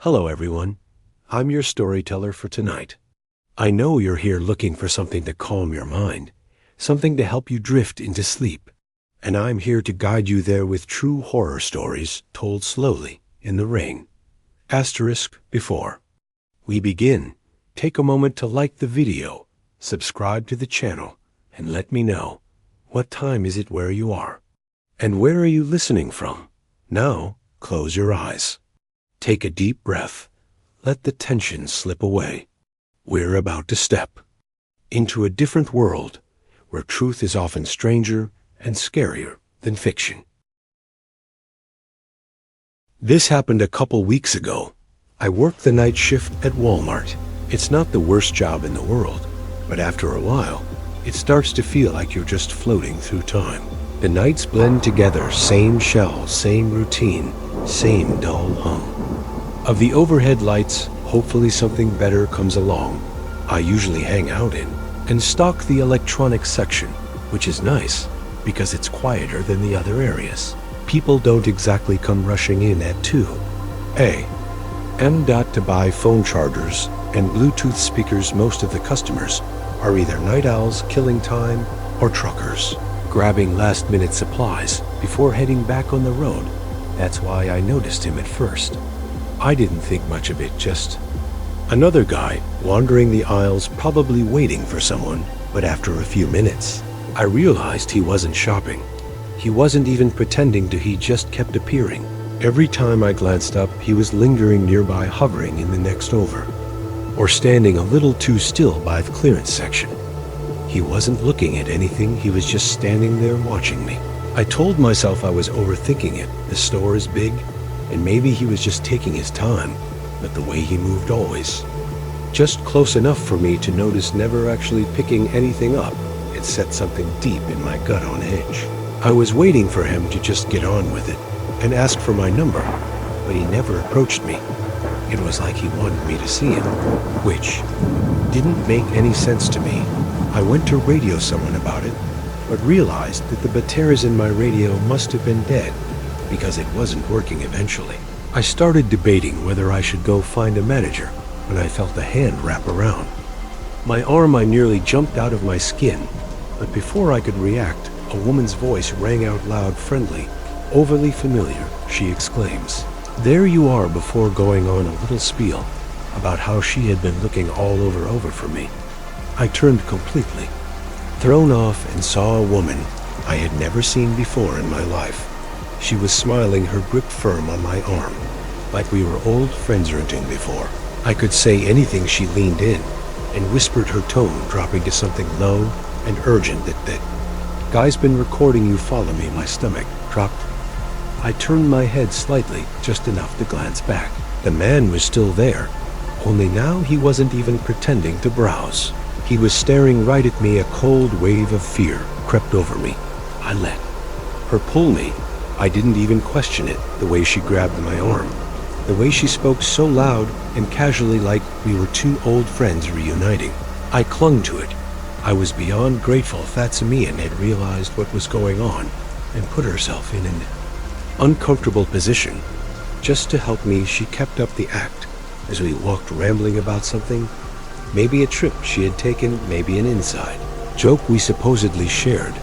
Hello, everyone. I'm your storyteller for tonight. I know you're here looking for something to calm your mind, something to help you drift into sleep. And I'm here to guide you there with true horror stories told slowly in the rain. Asterisk before we begin, take a moment to like the video, subscribe to the channel, and let me know, what time is it where you are? And where are you listening from? Now, close your eyes. Take a deep breath. Let the tension slip away. We're about to step into a different world where truth is often stranger and scarier than fiction. This happened a couple weeks ago. I worked the night shift at Walmart. It's not the worst job in the world, but after a while, it starts to feel like you're just floating through time. The nights blend together, same shelves, same routine, same dull hum. Of the overhead lights, hopefully something better comes along. I usually hang out in and stock the electronics section, which is nice because it's quieter than the other areas. People don't exactly come rushing in at 2 a.m. to buy phone chargers and Bluetooth speakers. Most of the customers are either night owls killing time or truckers grabbing last-minute supplies before heading back on the road. That's why I noticed him at first. I didn't think much of it, just another guy wandering the aisles, probably waiting for someone. But after a few minutes, I realized he wasn't shopping. He wasn't even pretending to, he just kept appearing. Every time I glanced up, he was lingering nearby, hovering in the next over, or standing a little too still by the clearance section. He wasn't looking at anything, he was just standing there watching me. I told myself I was overthinking it. The store is big, and maybe he was just taking his time, but the way he moved always, just close enough for me to notice, never actually picking anything up, it set something deep in my gut on edge. I was waiting for him to just get on with it and ask for my number, but he never approached me. It was like he wanted me to see him, which didn't make any sense to me. I went to radio someone about it, but realized that the batteries in my radio must have been dead because it wasn't working eventually. I started debating whether I should go find a manager when I felt a hand wrap around my arm. I nearly jumped out of my skin, but before I could react, a woman's voice rang out loud, friendly, overly familiar. She exclaims, "There you are," before going on a little spiel about how she had been looking all over for me. I turned completely thrown off and saw a woman I had never seen before in my life. She was smiling, her grip firm on my arm, like we were old friends renting before. I could say anything. She leaned in and whispered, her tone dropping to something low and urgent. That guy's been recording you. Follow me. My stomach dropped. I turned my head slightly, just enough to glance back. The man was still there, only now he wasn't even pretending to browse. He was staring right at me. A cold wave of fear crept over me. I let her pull me. I didn't even question it, the way she grabbed my arm, the way she spoke so loud and casually, like we were two old friends reuniting. I clung to it. I was beyond grateful Fatsumian had realized what was going on and put herself in an uncomfortable position just to help me. She kept up the act as we walked, rambling about something, maybe a trip she had taken, maybe an inside joke we supposedly shared.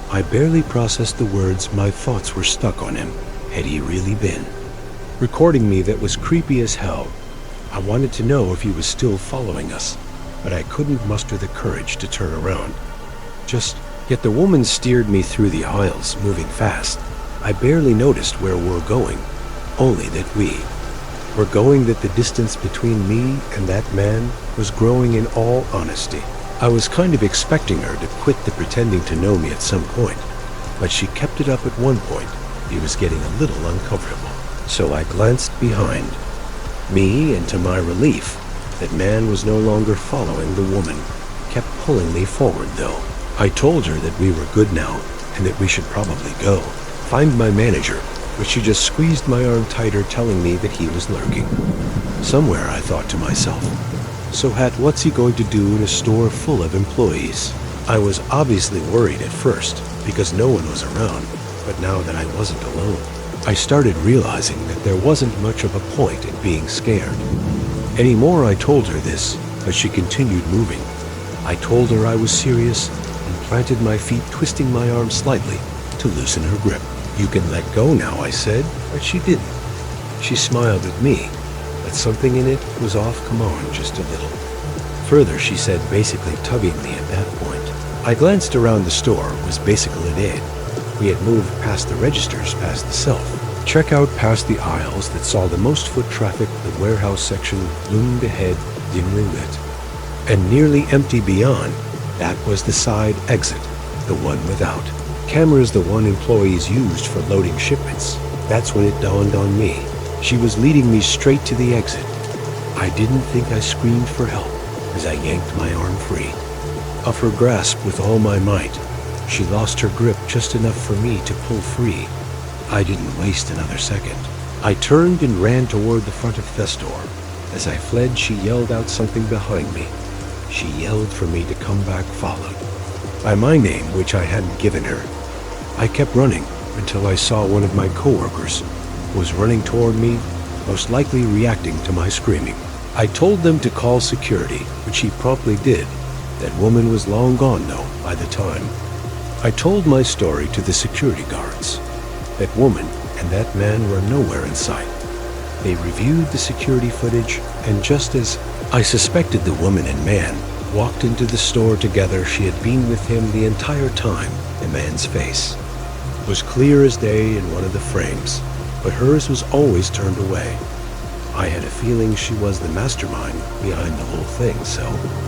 I barely processed the words. My thoughts were stuck on him. Had he really been recording me? That was creepy as hell. I wanted to know if he was still following us, but I couldn't muster the courage to turn around. Yet the woman steered me through the aisles, moving fast. I barely noticed where we're going, only that we were going, that the distance between me and that man was growing. In all honesty, I was kind of expecting her to quit the pretending to know me at some point, but she kept it up. At one point, he was getting a little uncomfortable, so I glanced behind me, and to my relief, that man was no longer following. The woman kept pulling me forward, though. I told her that we were good now and that we should probably go find my manager, but she just squeezed my arm tighter, telling me that he was lurking somewhere. I thought to myself, so what's he going to do in a store full of employees? I was obviously worried at first because no one was around, but now that I wasn't alone, I started realizing that there wasn't much of a point in being scared. Any more I told her this, but she continued moving. I told her I was serious and planted my feet, twisting my arm slightly to loosen her grip. "You can let go now," I said, but she didn't. She smiled at me, but something in it was off. "Come on, just a little further," she said, basically tugging me at that point. I glanced around the store. It was basically dead. We had moved past the registers, past the self-checkout, past the aisles that saw the most foot traffic. The warehouse section loomed ahead, dimly lit, and nearly empty beyond. That was the side exit, the one without cameras, the one employees used for loading shipments. That's when it dawned on me. She was leading me straight to the exit. I didn't think I screamed for help as I yanked my arm free of her grasp with all my might. She lost her grip just enough for me to pull free. I didn't waste another second. I turned and ran toward the front of the store. As I fled, she yelled out something behind me. She yelled for me to come back, followed by my name, which I hadn't given her. I kept running until I saw one of my coworkers was running toward me, most likely reacting to my screaming. I told them to call security, which he promptly did. That woman was long gone, though, by the time. I told my story to the security guards. That woman and that man were nowhere in sight. They reviewed the security footage, and just as I suspected, the woman and man walked into the store together. She had been with him the entire time. The man's face was clear as day in one of the frames, but hers was always turned away. I had a feeling she was the mastermind behind the whole thing, so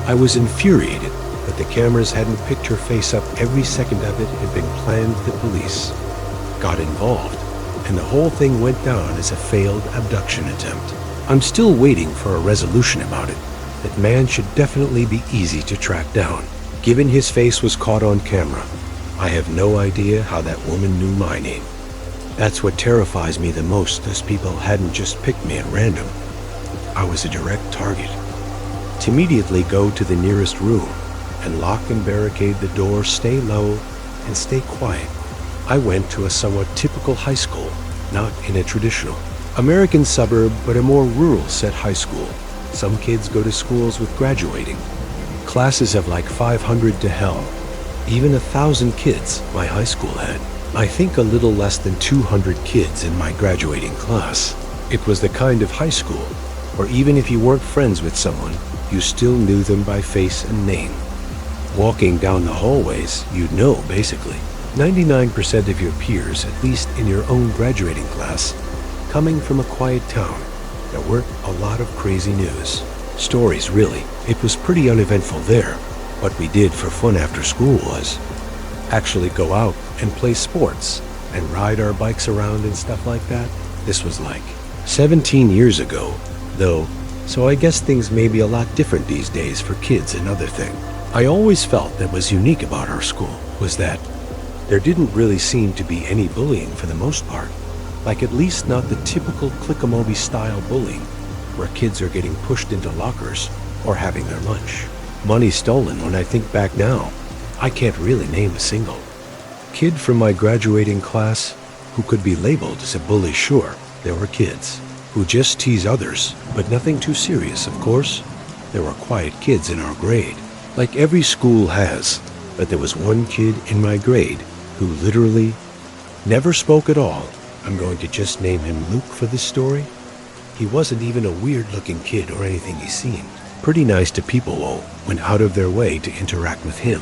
I was infuriated that the cameras hadn't picked her face up. Every second of it had been planned. The police got involved, and the whole thing went down as a failed abduction attempt. I'm still waiting for a resolution about it. That man should definitely be easy to track down, given his face was caught on camera. I have no idea how that woman knew my name. That's what terrifies me the most. Those people hadn't just picked me at random. I was a direct target. To immediately go to the nearest room and lock and barricade the door, stay low, and stay quiet. I went to a somewhat typical high school, not in a traditional American suburb, but a more rural set high school. Some kids go to schools with graduating classes of like 500 to hell. Even 1,000 kids my high school had. I think a little less than 200 kids in my graduating class. It was the kind of high school where even if you weren't friends with someone, you still knew them by face and name. Walking down the hallways, you'd know basically 99% of your peers, at least in your own graduating class. Coming from a quiet town, there weren't a lot of crazy news stories, really. It was pretty uneventful there. What we did for fun after school was actually go out and play sports and ride our bikes around and stuff like that. This was like 17 years ago, though, so I guess things may be a lot different these days for kids. Another thing I always felt that was unique about our school was that there didn't really seem to be any bullying for the most part. Like, at least not the typical click-a-moby style bullying, where kids are getting pushed into lockers or having their lunch money stolen. When I think back now, I can't really name a single kid from my graduating class who could be labeled as a bully. Sure, there were kids who just tease others, but nothing too serious, of course. There were quiet kids in our grade, like every school has, but there was one kid in my grade who literally never spoke at all. I'm going to just name him Luke for this story. He wasn't even a weird-looking kid or anything. He seemed pretty nice to people who went out of their way to interact with him.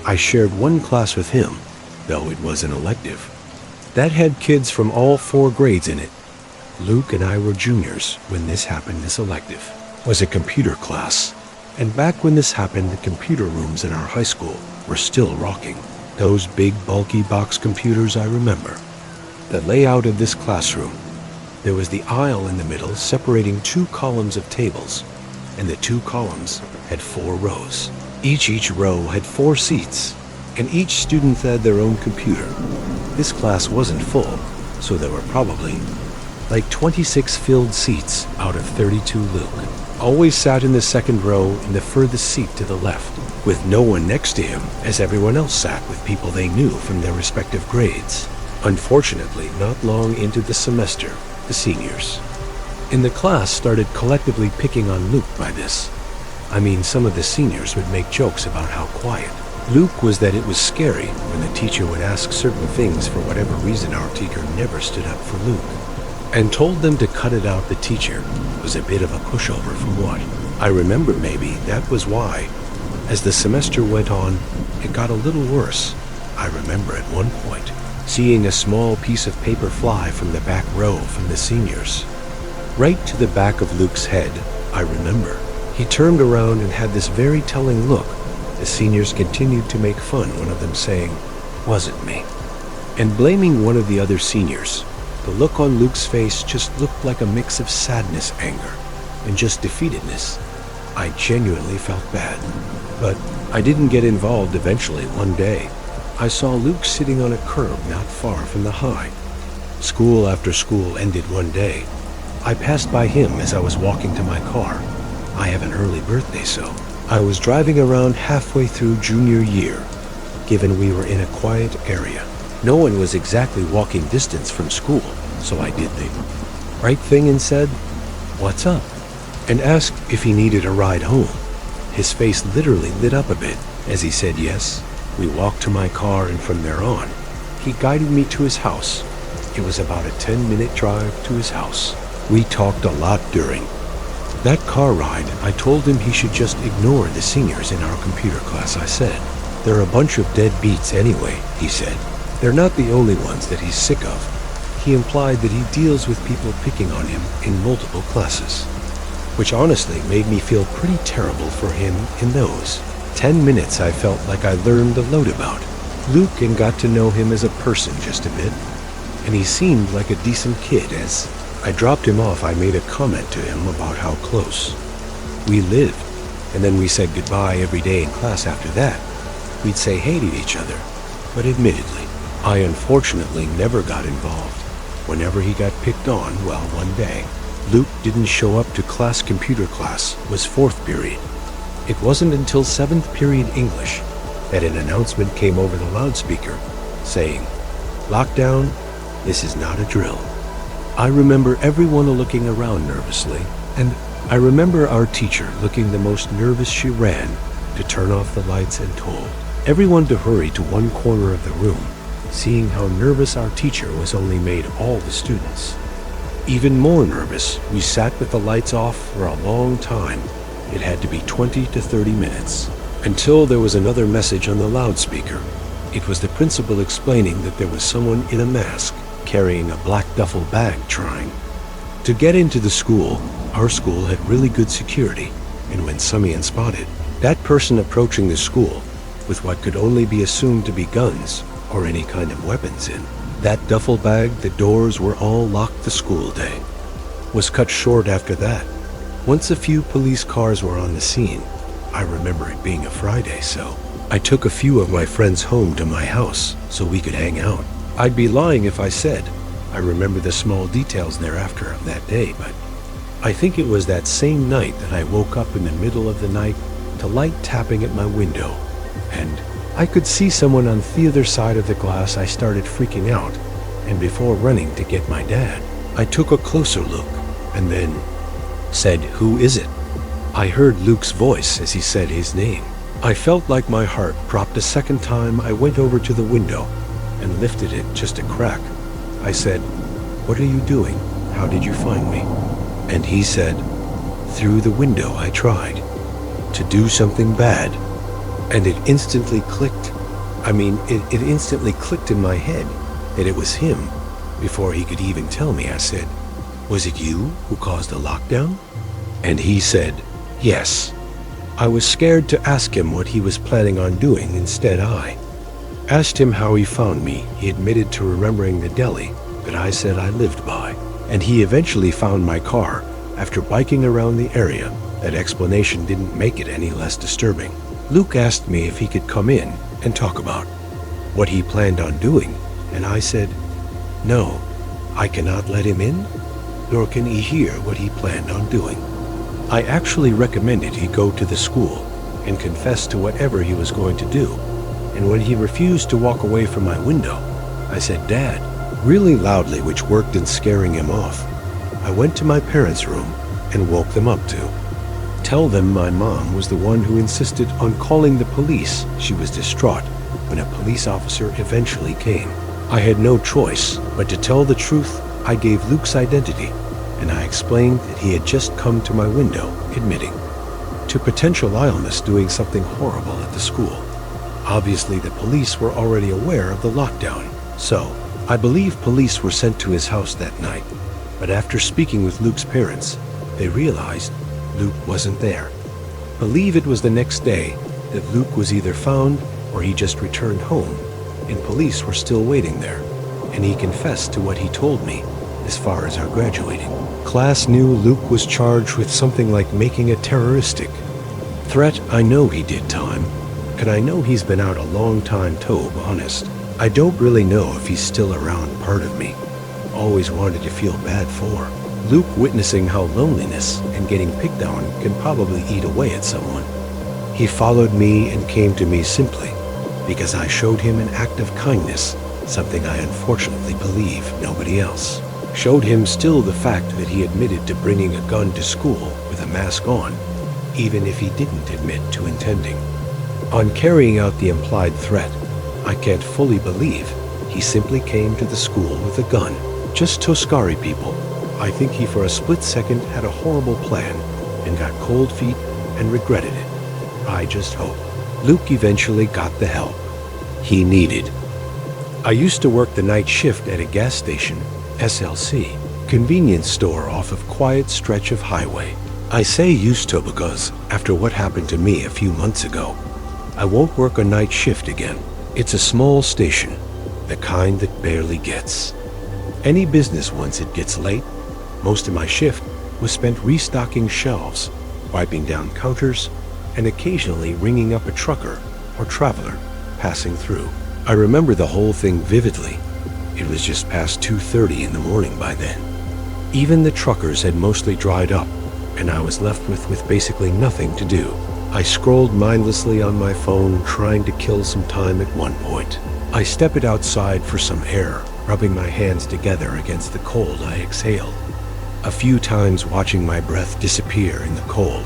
I shared one class with him, though it was an elective that had kids from all 4 grades in it. Luke and I were juniors when this happened. This elective was a computer class, and back when this happened, the computer rooms in our high school were still rocking. Those big, bulky box computers, I remember. The layout of this classroom, there was the aisle in the middle separating 2 columns of tables, and the 2 columns had 4 rows. Each row had 4 seats, and each student had their own computer. This class wasn't full, so there were probably like 26 filled seats out of 32. Luke always sat in the second row in the furthest seat to the left, with no one next to him, as everyone else sat with people they knew from their respective grades. Unfortunately, not long into the semester, the seniors in the class started collectively picking on Luke by this. I mean, some of the seniors would make jokes about how quiet Luke was, that it was scary when the teacher would ask certain things. For whatever reason, our teacher never stood up for Luke and told them to cut it out. The teacher was a bit of a pushover from what I remember. Maybe that was why. As the semester went on, it got a little worse. I remember at one point seeing a small piece of paper fly from the back row from the seniors right to the back of Luke's head. I remember he turned around and had this very telling look. The seniors continued to make fun, one of them saying, "Wasn't me," and blaming one of the other seniors. The look on Luke's face just looked like a mix of sadness, anger, and just defeatedness. I genuinely felt bad, but I didn't get involved. Eventually, one day, I saw Luke sitting on a curb not far from the high. School after school ended one day. I passed by him as I was walking to my car. I have an early birthday, so I was driving around halfway through junior year. Given we were in a quiet area, no one was exactly walking distance from school, so I did the right thing and said, "What's up?" and asked if he needed a ride home. His face literally lit up a bit as he said yes. We walked to my car, and from there on, he guided me to his house. It was about a 10-minute drive to his house. We talked a lot during that car ride. I told him he should just ignore the seniors in our computer class. I said, "They're a bunch of deadbeats anyway," he said. "They're not the only ones that he's sick of." He implied that he deals with people picking on him in multiple classes, which honestly made me feel pretty terrible for him. In those 10 minutes, I felt like I learned a load about Luke and got to know him as a person just a bit, and he seemed like a decent kid. As I dropped him off, I made a comment to him about how close we lived, and then we said goodbye every day in class after that. We'd say hey to each other, but admittedly, I unfortunately never got involved. Whenever he got picked on, well, one day, Luke didn't show up to class. Computer class was 4th period. It wasn't until 7th period English that an announcement came over the loudspeaker saying, "Lockdown, this is not a drill." I remember everyone looking around nervously, and I remember our teacher looking the most nervous. She ran to turn off the lights and told everyone to hurry to one corner of the room. Seeing how nervous our teacher was only made all the students even more nervous. We sat with the lights off for a long time. It had to be 20 to 30 minutes until there was another message on the loudspeaker. It was the principal explaining that there was someone in a mask carrying a black duffel bag trying to get into the school. Our school had really good security, and when Samian spotted that person approaching the school with what could only be assumed to be guns or any kind of weapons in that duffel bag, the doors were all locked. The school day was cut short after that. Once a few police cars were on the scene, I remember it being a Friday, so I took a few of my friends home to my house so we could hang out. I'd be lying if I said I remember the small details thereafter of that day, but I think it was that same night that I woke up in the middle of the night to light tapping at my window, and I could see someone on the other side of the glass. I started freaking out, and before running to get my dad, I took a closer look and then said, "Who is it?" I heard Luke's voice as he said his name. I felt like my heart dropped a second time. I went over to the window and lifted it just a crack. I said, "What are you doing? How did you find me?" And he said, "Through the window I tried to do something bad." And it instantly clicked. It instantly clicked in my head that it was him. Before he could even tell me, I said, "Was it you who caused the lockdown?" And he said, "Yes." I was scared to ask him what he was planning on doing. Instead, I asked him how he found me. He admitted to remembering the deli that I said I lived by, and he eventually found my car after biking around the area. That explanation didn't make it any less disturbing. Luke asked me if he could come in and talk about what he planned on doing, and I said, "No, I cannot let him in, nor can he hear what he planned on doing." I actually recommended he go to the school and confess to whatever he was going to do, and when he refused to walk away from my window, I said, "Dad, really loudly, which worked in scaring him off. I went to my parents' room and woke them up to tell them my mom was the one who insisted on calling the police. She was distraught when a police officer eventually came. I had no choice but to tell the truth. I gave Luke's identity, and I explained that he had just come to my window, admitting to potential illness doing something horrible at the school. Obviously, the police were already aware of the lockdown, so I believe police were sent to his house that night. But after speaking with Luke's parents, they realized Luke wasn't there. Believe it was the next day that Luke was either found or he just returned home, and police were still waiting there, and he confessed to what he told me as far as our graduating. Class knew Luke was charged with something like making a terroristic threat. I know he did time, and I know he's been out a long time, to be honest. I don't really know if he's still around. Part of me always wanted to feel bad for Luke, witnessing how loneliness and getting picked on can probably eat away at someone. He followed me and came to me simply because I showed him an act of kindness, something I unfortunately believe nobody else showed him. Still, the fact that he admitted to bringing a gun to school with a mask on, even if he didn't admit to intending on carrying out the implied threat, I can't fully believe he simply came to the school with a gun just to scare people. I think he for a split second had a horrible plan and got cold feet and regretted it. I just hope Luke eventually got the help he needed. I used to work the night shift at a gas station, SLC, convenience store off of quiet stretch of highway. I say used to because after what happened to me a few months ago, I won't work a night shift again. It's a small station, the kind that barely gets any business once it gets late. Most of my shift was spent restocking shelves, wiping down counters, and occasionally ringing up a trucker or traveler passing through. I remember the whole thing vividly. It was just past 2:30 in the morning by then. Even the truckers had mostly dried up, and I was left with basically nothing to do. I scrolled mindlessly on my phone, trying to kill some time. At one point, I stepped outside for some air, rubbing my hands together against the cold I exhaled, a few times watching my breath disappear in the cold.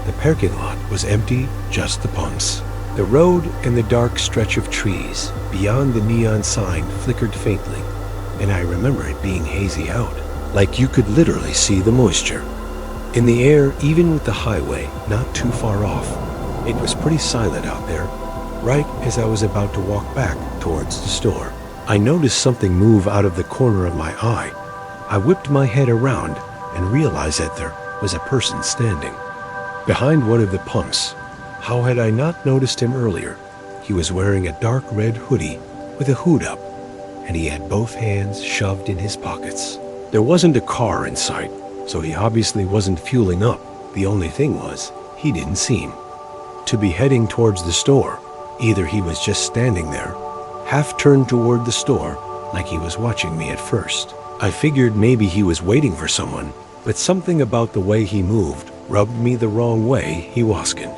The parking lot was empty, just the pumps. The road and the dark stretch of trees beyond the neon sign flickered faintly, and I remember it being hazy out, like you could literally see the moisture in the air, even with the highway not too far off. It was pretty silent out there. Right as I was about to walk back towards the store, I noticed something move out of the corner of my eye. I whipped my head around and realized that there was a person standing behind one of the pumps. How had I not noticed him earlier? He was wearing a dark red hoodie with a hood up, and he had both hands shoved in his pockets. There wasn't a car in sight, so he obviously wasn't fueling up. The only thing was, he didn't seem to be heading towards the store. Either he was just standing there, half turned toward the store, like he was watching me at first. I figured maybe he was waiting for someone, but something about the way he moved rubbed me the wrong way. He wasn't.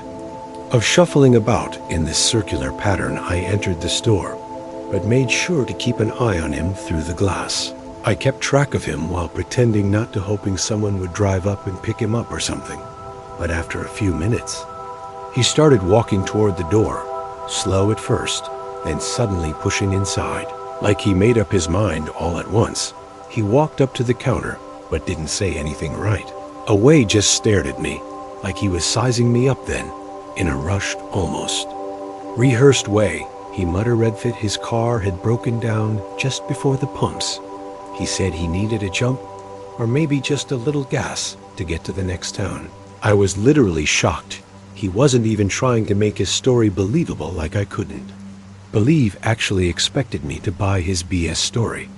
Of shuffling about in this circular pattern, I entered the store, but made sure to keep an eye on him through the glass. I kept track of him while pretending not to, hoping someone would drive up and pick him up or something. But after a few minutes, he started walking toward the door, slow at first, then suddenly pushing inside, like he made up his mind all at once. He walked up to the counter, but didn't say anything right. Away just stared at me, like he was sizing me up then, in a rushed, almost rehearsed way. He muttered Redfit his car had broken down just before the pumps. He said he needed a jump, or maybe just a little gas, to get to the next town. I was literally shocked. He wasn't even trying to make his story believable, like I couldn't believe actually expected me to buy his BS story.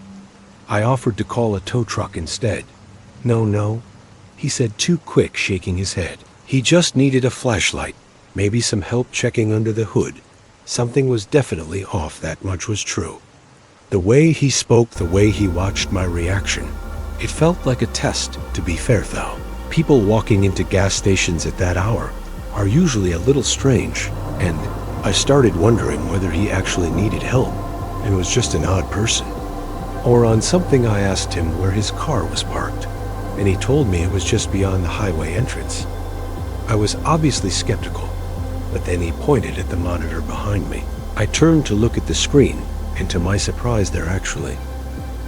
I offered to call a tow truck instead. No, he said, too quick, shaking his head. He just needed a flashlight, maybe some help checking under the hood. Something was definitely off, that much was true. The way he spoke, the way he watched my reaction, it felt like a test, to be fair though. People walking into gas stations at that hour are usually a little strange, and I started wondering whether he actually needed help and was just an odd person. Or on something I asked him where his car was parked, and he told me it was just beyond the highway entrance. I was obviously skeptical, but then he pointed at the monitor behind me. I turned to look at the screen, and to my surprise there actually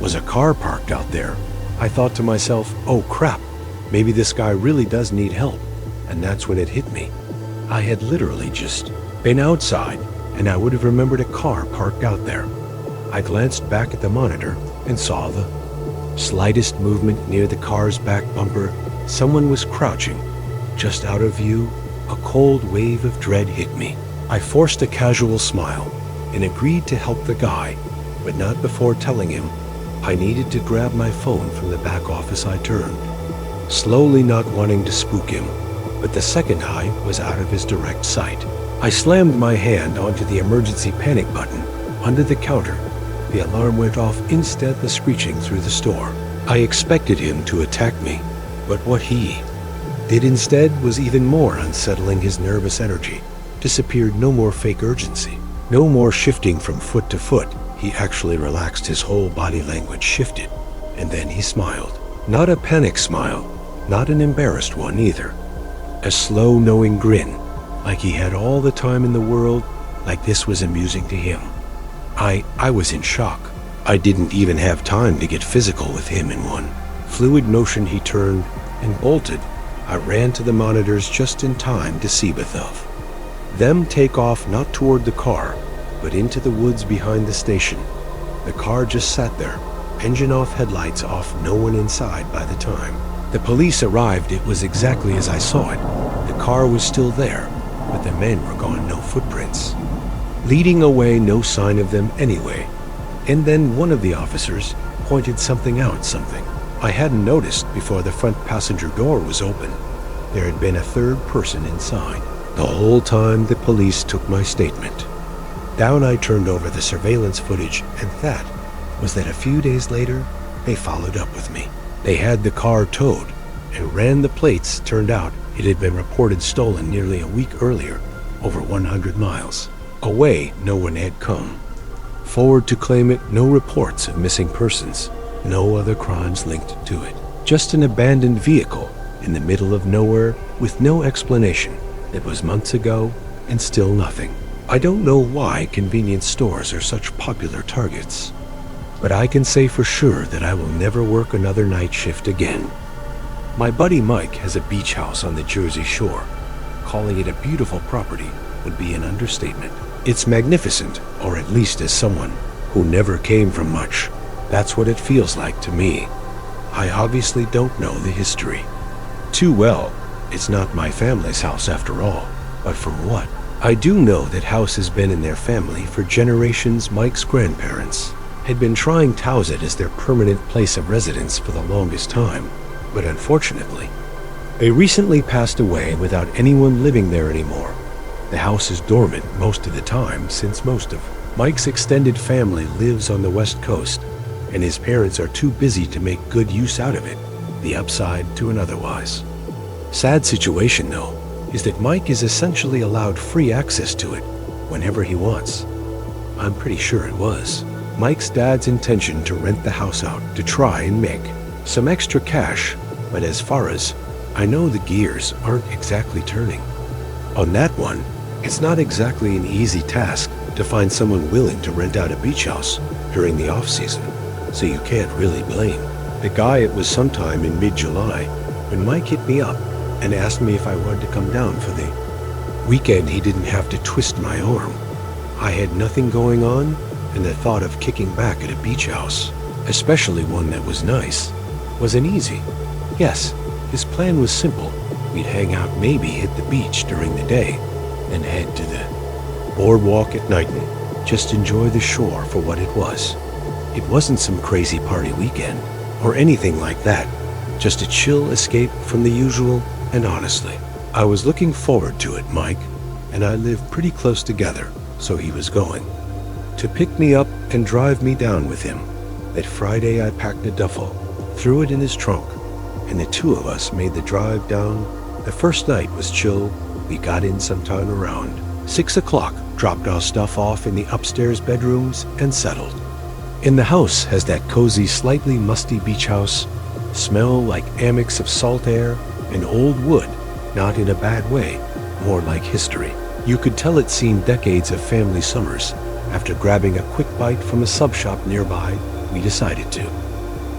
was a car parked out there. I thought to myself, oh crap, maybe this guy really does need help. And that's when it hit me. I had literally just been outside, and I would have remembered a car parked out there. I glanced back at the monitor and saw the slightest movement near the car's back bumper. Someone was crouching, just out of view. A cold wave of dread hit me. I forced a casual smile and agreed to help the guy, but not before telling him I needed to grab my phone from the back office. I turned, slowly, not wanting to spook him, but the second I was out of his direct sight, I slammed my hand onto the emergency panic button under the counter. The alarm went off, instead the screeching through the store. I expected him to attack me, but what he did instead was even more unsettling. His nervous energy disappeared. No more fake urgency, no more shifting from foot to foot. He actually relaxed. His whole body language shifted, and then he smiled. Not a panic smile, not an embarrassed one either. A slow, knowing grin, like he had all the time in the world, like this was amusing to him. I was in shock. I didn't even have time to get physical with him. In one fluid motion he turned and bolted. I ran to the monitors just in time to see both of them take off, not toward the car, but into the woods behind the station. The car just sat there, engine off, headlights off, no one inside. By the time the police arrived, it was exactly as I saw it. The car was still there, but the men were gone. No footprints leading away, no sign of them anyway. And then one of the officers pointed something out, something I hadn't noticed before. The front passenger door was open. There had been a third person inside. The whole time the police took my statement down, I turned over the surveillance footage, and that was that a few days later, they followed up with me. They had the car towed and ran the plates. Turned out it had been reported stolen nearly a week earlier, over 100 miles away. No one had come forward to claim it. No reports of missing persons, no other crimes linked to it. Just an abandoned vehicle in the middle of nowhere with no explanation. It was months ago and still nothing. I don't know why convenience stores are such popular targets, but I can say for sure that I will never work another night shift again. My buddy Mike has a beach house on the Jersey Shore. Calling it a beautiful property would be an understatement. It's magnificent, or at least as someone who never came from much, that's what it feels like to me. I obviously don't know the history too well. It's not my family's house after all, but from what I do know, that house has been in their family for generations. Mike's grandparents had been trying to house it as their permanent place of residence for the longest time, but unfortunately, they recently passed away without anyone living there anymore. The house is dormant most of the time, since most of Mike's extended family lives on the West Coast, and his parents are too busy to make good use out of it, the upside to an otherwise sad situation, though, is that Mike is essentially allowed free access to it whenever he wants. I'm pretty sure it was Mike's dad's intention to rent the house out to try and make some extra cash, but as far as I know, the gears aren't exactly turning on that one. It's not exactly an easy task to find someone willing to rent out a beach house during the off-season, so you can't really blame the guy. It was sometime in mid-July when Mike hit me up and asked me if I wanted to come down for the weekend. He didn't have to twist my arm. I had nothing going on, and the thought of kicking back at a beach house, especially one that was nice, wasn't easy. Yes, his plan was simple. We'd hang out, maybe hit the beach during the day, then head to the boardwalk at night and just enjoy the shore for what it was. It wasn't some crazy party weekend or anything like that, just a chill escape from the usual. And honestly, I was looking forward to it. Mike and I live pretty close together, so he was going to pick me up and drive me down with him. That Friday I packed a duffel, threw it in his trunk, and the two of us made the drive down. The first night was chill. We got in sometime around 6 o'clock, dropped our stuff off in the upstairs bedrooms, and settled And the house has that cozy, slightly musty beach house, smell like a mix of salt air and old wood, not in a bad way, more like history. You could tell it's seen decades of family summers. After grabbing a quick bite from a sub shop nearby, we decided to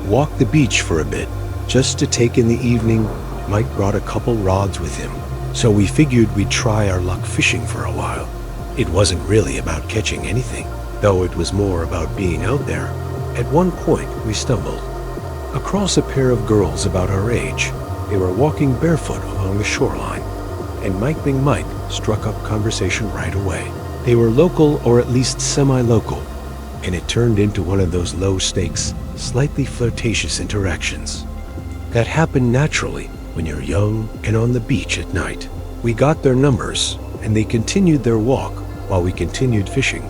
walk the beach for a bit, just to take in the evening. Mike brought a couple rods with him, so we figured we'd try our luck fishing for a while. It wasn't really about catching anything, though it was more about being out there. At one point, we stumbled across a pair of girls about our age. They were walking barefoot along the shoreline, and Mike being Mike struck up conversation right away. They were local, or at least semi-local, and it turned into one of those low-stakes, slightly flirtatious interactions that happen naturally when you're young and on the beach at night. We got their numbers, and they continued their walk while we continued fishing.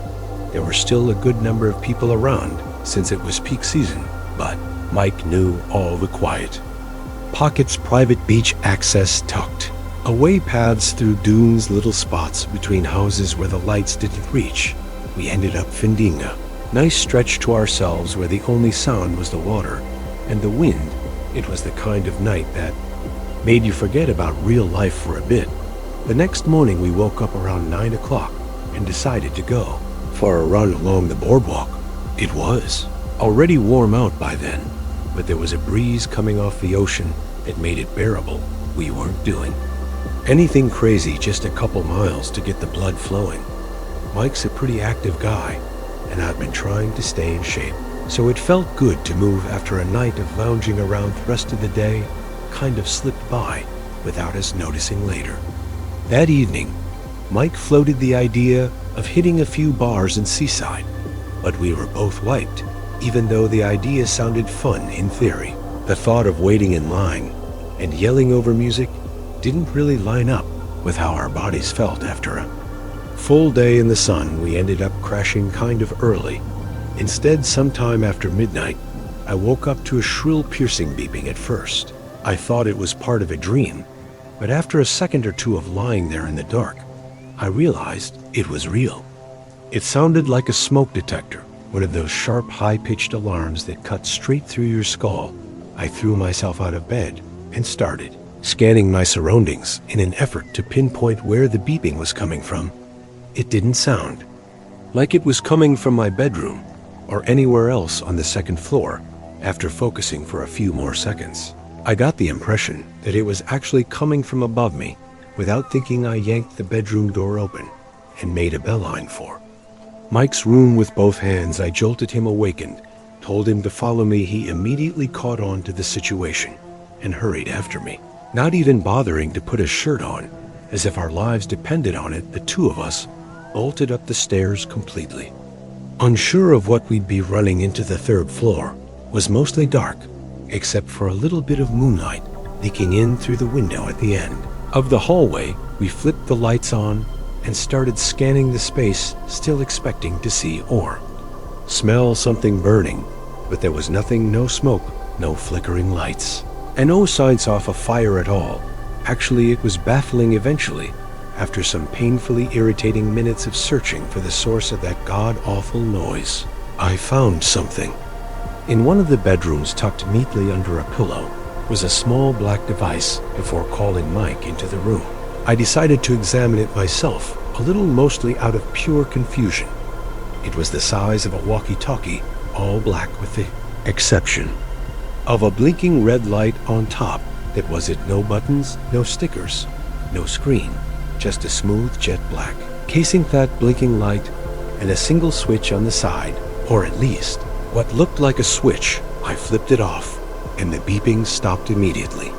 There were still a good number of people around since it was peak season, but Mike knew all the quiet pockets, private beach access tucked away paths through dunes, little spots between houses where the lights didn't reach. We ended up finding a nice stretch to ourselves where the only sound was the water and the wind. It was the kind of night that made you forget about real life for a bit. The next morning we woke up around 9 o'clock and decided to go for a run along the boardwalk. It was already warm out by then, but there was a breeze coming off the ocean that made it bearable. We weren't doing anything crazy, just a couple miles to get the blood flowing. Mike's a pretty active guy, and I've been trying to stay in shape, so it felt good to move after a night of lounging around. The rest of the day kind of slipped by without us noticing later. That evening, Mike floated the idea of hitting a few bars in Seaside, but we were both wiped. Even though the idea sounded fun in theory, the thought of waiting in line and yelling over music didn't really line up with how our bodies felt after a full day in the sun. We ended up crashing kind of early. Instead, sometime after midnight, I woke up to a shrill, piercing beeping. At first, I thought it was part of a dream, but after a second or two of lying there in the dark, I realized it was real. It sounded like a smoke detector, one of those sharp, high-pitched alarms that cut straight through your skull. I threw myself out of bed and started scanning my surroundings in an effort to pinpoint where the beeping was coming from. It didn't sound like it was coming from my bedroom or anywhere else on the second floor. After focusing for a few more seconds, I got the impression that it was actually coming from above me. Without thinking, I yanked the bedroom door open and made a beeline for Mike's room with both hands. I jolted him awakened, told him to follow me. He immediately caught on to the situation and hurried after me, not even bothering to put a shirt on. As if our lives depended on it, the two of us bolted up the stairs completely unsure of what we'd be. Running into the third floor was mostly dark, except for a little bit of moonlight leaking in through the window at the end of the hallway. We flipped the lights on and started scanning the space, still expecting to see or smell something burning, but there was nothing. No smoke, no flickering lights, and no signs of a fire at all. Actually, it was baffling. Eventually, after some painfully irritating minutes of searching for the source of that god-awful noise, I found something. In one of the bedrooms, tucked neatly under a pillow, was a small black device. Before calling Mike into the room, I decided to examine it myself, a little mostly out of pure confusion. It was the size of a walkie-talkie, all black with the exception of a blinking red light on top. That was it. No buttons, no stickers, no screen, just a smooth jet black casing, that blinking light, and a single switch on the side, or at least what looked like a switch. I flipped it off, and the beeping stopped immediately.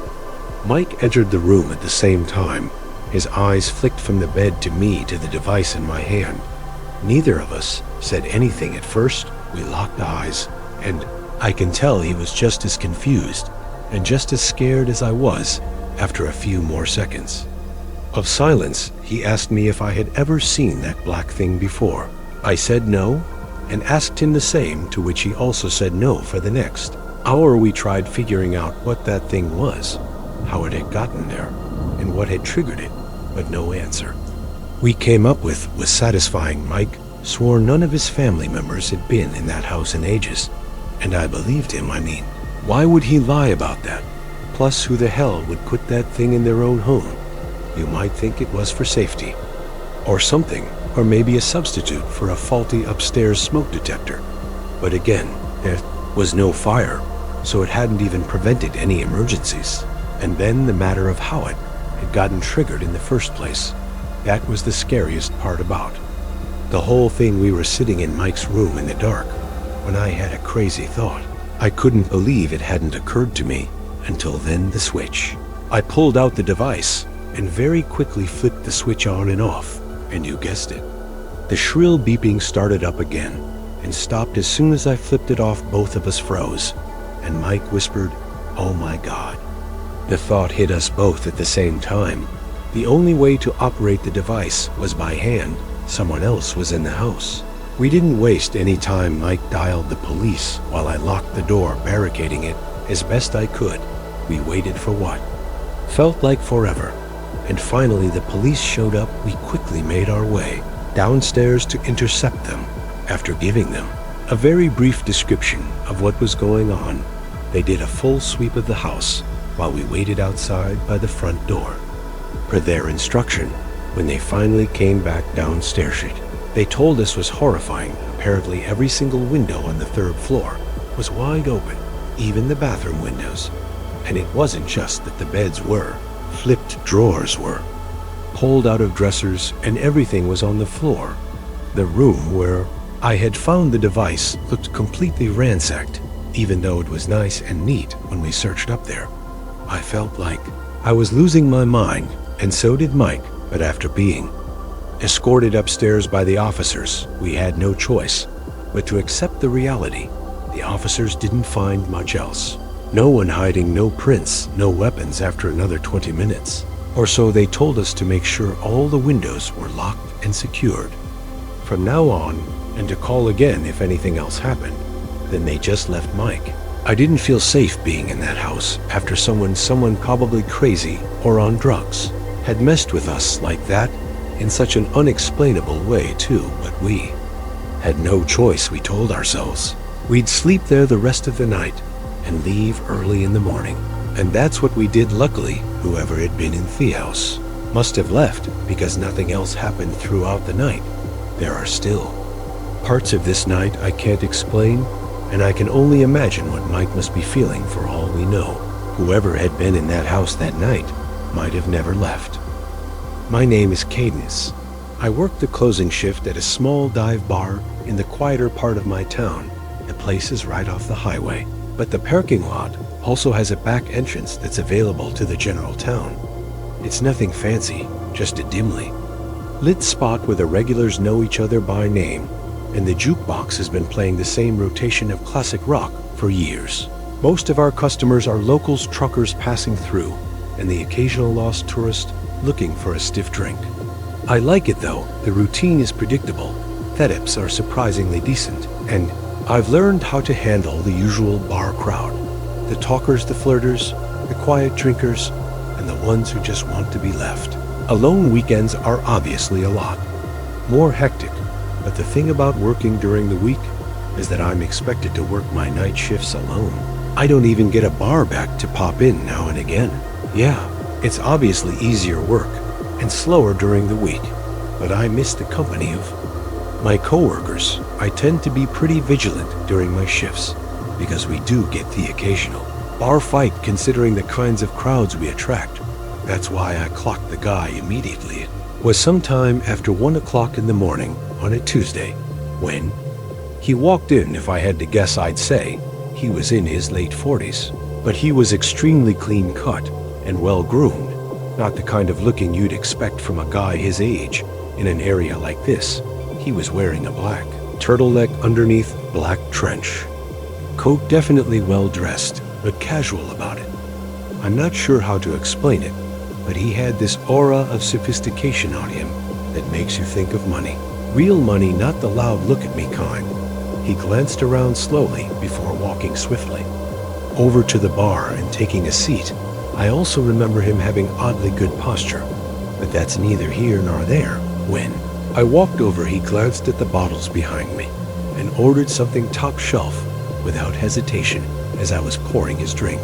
Mike entered the room at the same time. His eyes flicked from the bed to me, to the device in my hand. Neither of us said anything at first. We locked eyes, and I can tell he was just as confused and just as scared as I was. After a few more seconds of silence, he asked me if I had ever seen that black thing before. I said no, and asked him the same, to which he also said no. For the next hour, we tried figuring out what that thing was, how it had gotten there, and what had triggered it, but no answer we came up with was satisfying. Mike swore none of his family members had been in that house in ages. And I believed him, I mean. Why would he lie about that? Plus, who the hell would put that thing in their own home? You might think it was for safety. Or something, or maybe a substitute for a faulty upstairs smoke detector. But again, there was no fire, so it hadn't even prevented any emergencies. And then the matter of how it had gotten triggered in the first place. That was the scariest part about the whole thing. We were sitting in Mike's room in the dark when I had a crazy thought. I couldn't believe it hadn't occurred to me until then. The switch. I pulled out the device and very quickly flipped the switch on and off, and you guessed it. The shrill beeping started up again and stopped as soon as I flipped it off. Both of us froze, and Mike whispered, "Oh my God." The thought hit us both at the same time. The only way to operate the device was by hand. Someone else was in the house. We didn't waste any time. Mike dialed the police while I locked the door, barricading it as best I could. We waited for what felt like forever. And finally the police showed up. We quickly made our way downstairs to intercept them. After giving them a very brief description of what was going on, they did a full sweep of the house while we waited outside by the front door. Per their instruction, when they finally came back downstairs, they told us was horrifying. Apparently every single window on the third floor was wide open, even the bathroom windows. And it wasn't just that the beds were. Flipped drawers were pulled out of dressers, and everything was on the floor. The room where I had found the device looked completely ransacked, even though it was nice and neat when we searched up there. I felt like I was losing my mind, and so did Mike. But after being escorted upstairs by the officers, we had no choice but to accept the reality. The officers didn't find much else. No one hiding, no prints, no weapons after another 20 minutes or so. They told us to make sure all the windows were locked and secured from now on, and to call again if anything else happened. Then they just left Mike. I didn't feel safe being in that house after someone probably crazy or on drugs had messed with us like that in such an unexplainable way too. But we had no choice. We told ourselves we'd sleep there the rest of the night and leave early in the morning. And that's what we did. Luckily, whoever had been in the house must have left because nothing else happened throughout the night. There are still parts of this night I can't explain, and I can only imagine what Mike must be feeling. For all we know, whoever had been in that house that night might have never left. My name is Cadence. I work the closing shift at a small dive bar in the quieter part of my town. The place is right off the highway, but the parking lot also has a back entrance that's available to the general town. It's nothing fancy, just a dimly lit spot where the regulars know each other by name, and the jukebox has been playing the same rotation of classic rock for years. Most of our customers are locals, truckers passing through, and the occasional lost tourist looking for a stiff drink. I like it though. The routine is predictable. The tips are surprisingly decent, and I've learned how to handle the usual bar crowd. The talkers, the flirters, the quiet drinkers, and the ones who just want to be left alone. Weekends are obviously a lot more hectic, but the thing about working during the week is that I'm expected to work my night shifts alone. I don't even get a bar back to pop in now and again. Yeah, it's obviously easier work and slower during the week, but I miss the company of my coworkers. I tend to be pretty vigilant during my shifts because we do get the occasional bar fight considering the kinds of crowds we attract. That's why I clocked the guy immediately. It was sometime after 1 o'clock in the morning on a Tuesday when he walked in. If I had to guess, I'd say he was in his late 40s, but he was extremely clean cut and well groomed. Not the kind of looking you'd expect from a guy his age in an area like this. He was wearing a black turtleneck underneath, black trench coat, definitely well dressed, but casual about it. I'm not sure how to explain it, but he had this aura of sophistication on him that makes you think of money. Real money, not the loud look at me kind. He glanced around slowly before walking swiftly over to the bar and taking a seat. I also remember him having oddly good posture, but that's neither here nor there when I walked over, he glanced at the bottles behind me and ordered something top shelf without hesitation as I was pouring his drink.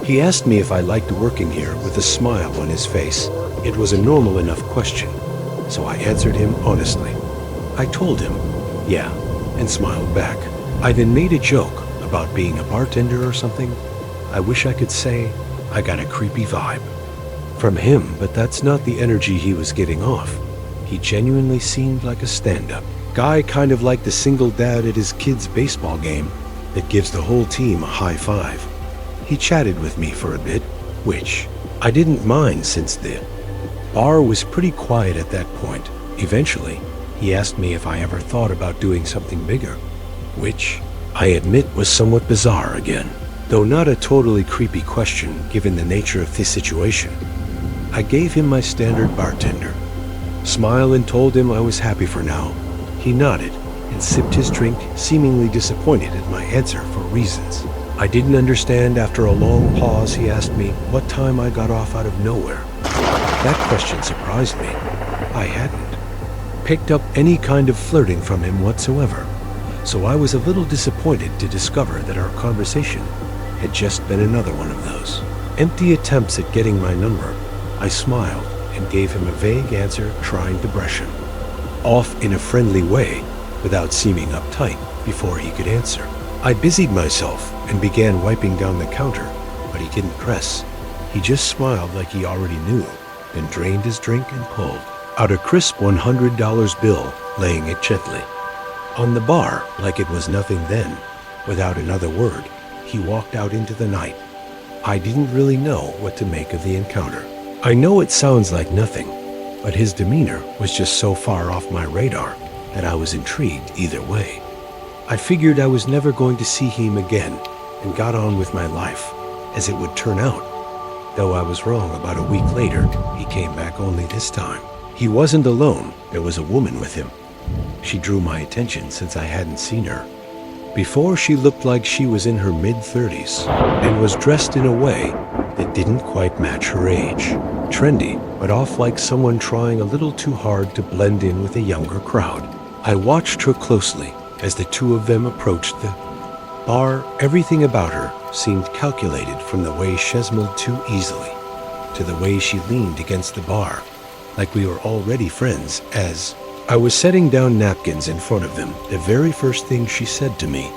He asked me if I liked working here with a smile on his face. It was a normal enough question, so I answered him honestly. I told him, yeah, and smiled back. I then made a joke about being a bartender or something. I wish I could say I got a creepy vibe from him, but that's not the energy he was giving off. He genuinely seemed like a stand-up guy, kind of like the single dad at his kid's baseball game that gives the whole team a high five. He chatted with me for a bit, which I didn't mind since the bar was pretty quiet at that point. Eventually, he asked me if I ever thought about doing something bigger, which I admit was somewhat bizarre again, though not a totally creepy question given the nature of this situation. I gave him my standard bartender smile and told him I was happy for now. He nodded and sipped his drink, seemingly disappointed at my answer for reasons I didn't understand. After a long pause, he asked me what time I got off out of nowhere. That question surprised me. I hadn't picked up any kind of flirting from him whatsoever, so I was a little disappointed to discover that our conversation had just been another one of those empty attempts at getting my number. I smiled and gave him a vague answer, trying to brush him off in a friendly way without seeming uptight before he could answer. I busied myself and began wiping down the counter, but he didn't press. He just smiled like he already knew, then drained his drink and pulled out a crisp $100 bill, laying it gently on the bar like it was nothing. Then, without another word, he walked out into the night. I didn't really know what to make of the encounter. I know it sounds like nothing, but his demeanor was just so far off my radar that I was intrigued either way. I figured I was never going to see him again and got on with my life, as it would turn out. Though I was wrong. About a week later, he came back, only this time he wasn't alone. There was a woman with him. She drew my attention since I hadn't seen her before. She looked like she was in her mid-30s and was dressed in a way that didn't quite match her age. Trendy, but off like someone trying a little too hard to blend in with a younger crowd. I watched her closely as the two of them approached the bar. Everything about her seemed calculated, from the way she smiled too easily to the way she leaned against the bar, like we were already friends. As I was setting down napkins in front of them, the very first thing she said to me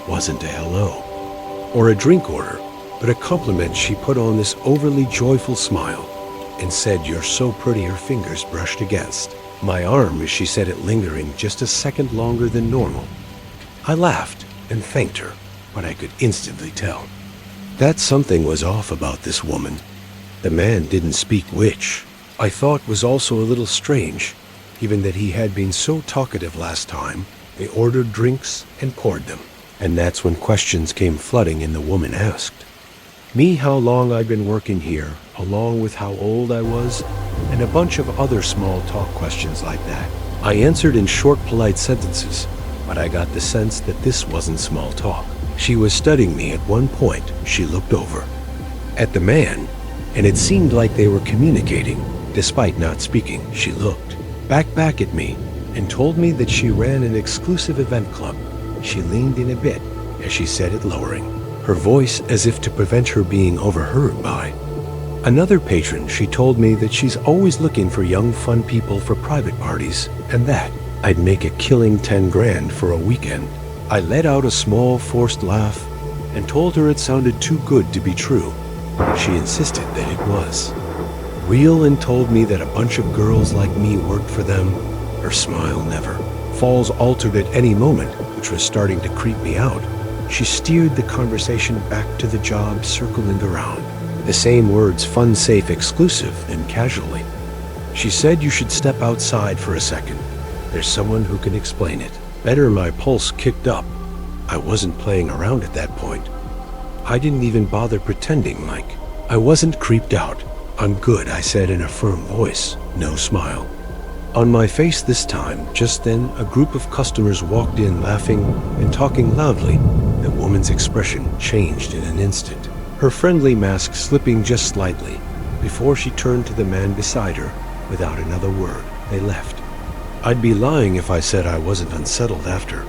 wasn't a hello or a drink order, but a compliment. She put on this overly joyful smile and said, "You're so pretty." Her fingers brushed against my arm as she said it, lingering just a second longer than normal. I laughed and thanked her, but I could instantly tell that something was off about this woman. The man didn't speak, which I thought was also a little strange, given that he had been so talkative last time. They ordered drinks and poured them, and that's when questions came flooding in. The woman asked me how long I'd been working here, along with how old I was, and a bunch of other small talk questions like that. I answered in short, polite sentences, but I got the sense that this wasn't small talk. She was studying me. At one point, she looked over at the man, and it seemed like they were communicating. Despite not speaking, she looked back at me and told me that she ran an exclusive event club. She leaned in a bit as she said it, lowering her voice as if to prevent her being overheard by another patron. She told me that she's always looking for young, fun people for private parties, and that I'd make a killing 10 grand for a weekend. I let out a small, forced laugh and told her it sounded too good to be true. She insisted that it was real and told me that a bunch of girls like me worked for them. Her smile never falls altered at any moment, which was starting to creep me out. She steered the conversation back to the job, circling around the same words: fun, safe, exclusive, and casually. She said, "You should step outside for a second. There's someone who can explain it better." My pulse kicked up. I wasn't playing around at that point. I didn't even bother pretending like I wasn't creeped out. "I'm good," I said in a firm voice, no smile on my face this time. Just then, a group of customers walked in, laughing and talking loudly. The woman's expression changed in an instant, her friendly mask slipping just slightly before she turned to the man beside her. Without another word, they left. I'd be lying if I said I wasn't unsettled after,